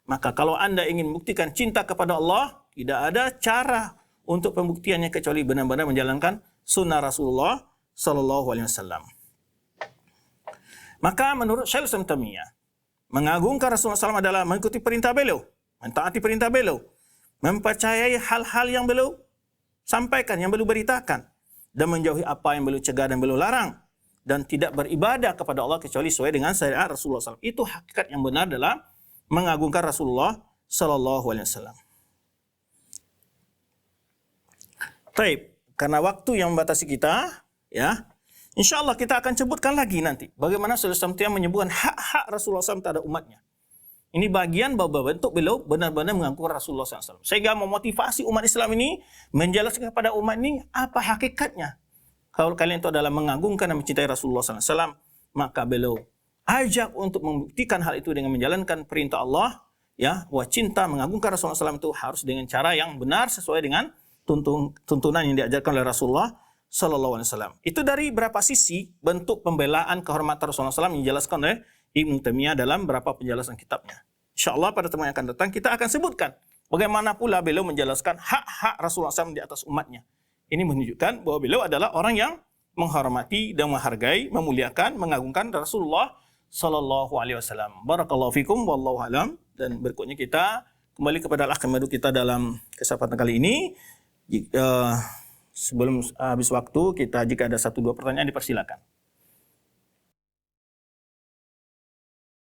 Maka kalau Anda ingin membuktikan cinta kepada Allah, tidak ada cara untuk pembuktiannya kecuali benar-benar menjalankan sunnah Rasulullah sallallahu alaihi wasallam. Maka menurut Syaikhul Islam Taimiyah, mengagungkan Rasulullah SAW adalah mengikuti perintah beliau, mentaati perintah beliau, mempercayai hal-hal yang beliau sampaikan, yang beliau beritakan, dan menjauhi apa yang beliau cegah dan beliau larang, dan tidak beribadah kepada Allah kecuali sesuai dengan syariat Rasulullah SAW. Itu hakikat yang benar dalam mengagungkan Rasulullah SAW. Baik, karena waktu yang membatasi kita, ya, insya-Allah kita akan sebutkan lagi nanti bagaimana Rasulullah SAW menyebutkan hak-hak Rasulullah SAW terhadap umatnya. Ini bagian bahwa bentuk beliau benar-benar mengagungkan Rasulullah SAW. Sehingga memotivasi umat Islam ini menjelaskan kepada umat ini apa hakikatnya. Kalau kalian itu adalah mengagungkan dan mencintai Rasulullah SAW, maka beliau ajak untuk membuktikan hal itu dengan menjalankan perintah Allah, ya, bahwa cinta mengagungkan Rasulullah SAW itu harus dengan cara yang benar sesuai dengan tuntunan yang diajarkan oleh Rasulullah SAW. Itu dari berapa sisi bentuk pembelaan kehormatan Rasulullah SAW yang dijelaskan oleh Ibnu Taimiyah dalam beberapa penjelasan kitabnya. InsyaAllah pada teman yang akan datang kita akan sebutkan bagaimana pula beliau menjelaskan hak-hak Rasulullah SAW di atas umatnya. Ini menunjukkan bahwa beliau adalah orang yang menghormati dan menghargai, memuliakan, mengagungkan Rasulullah sallallahu alaihi wasallam. Barakallahu fikum wallahu alam. Dan berikutnya kita kembali kepada al-akh madu kita dalam kesempatan kali ini. Sebelum habis waktu, kita jika ada 1-2 pertanyaan dipersilakan.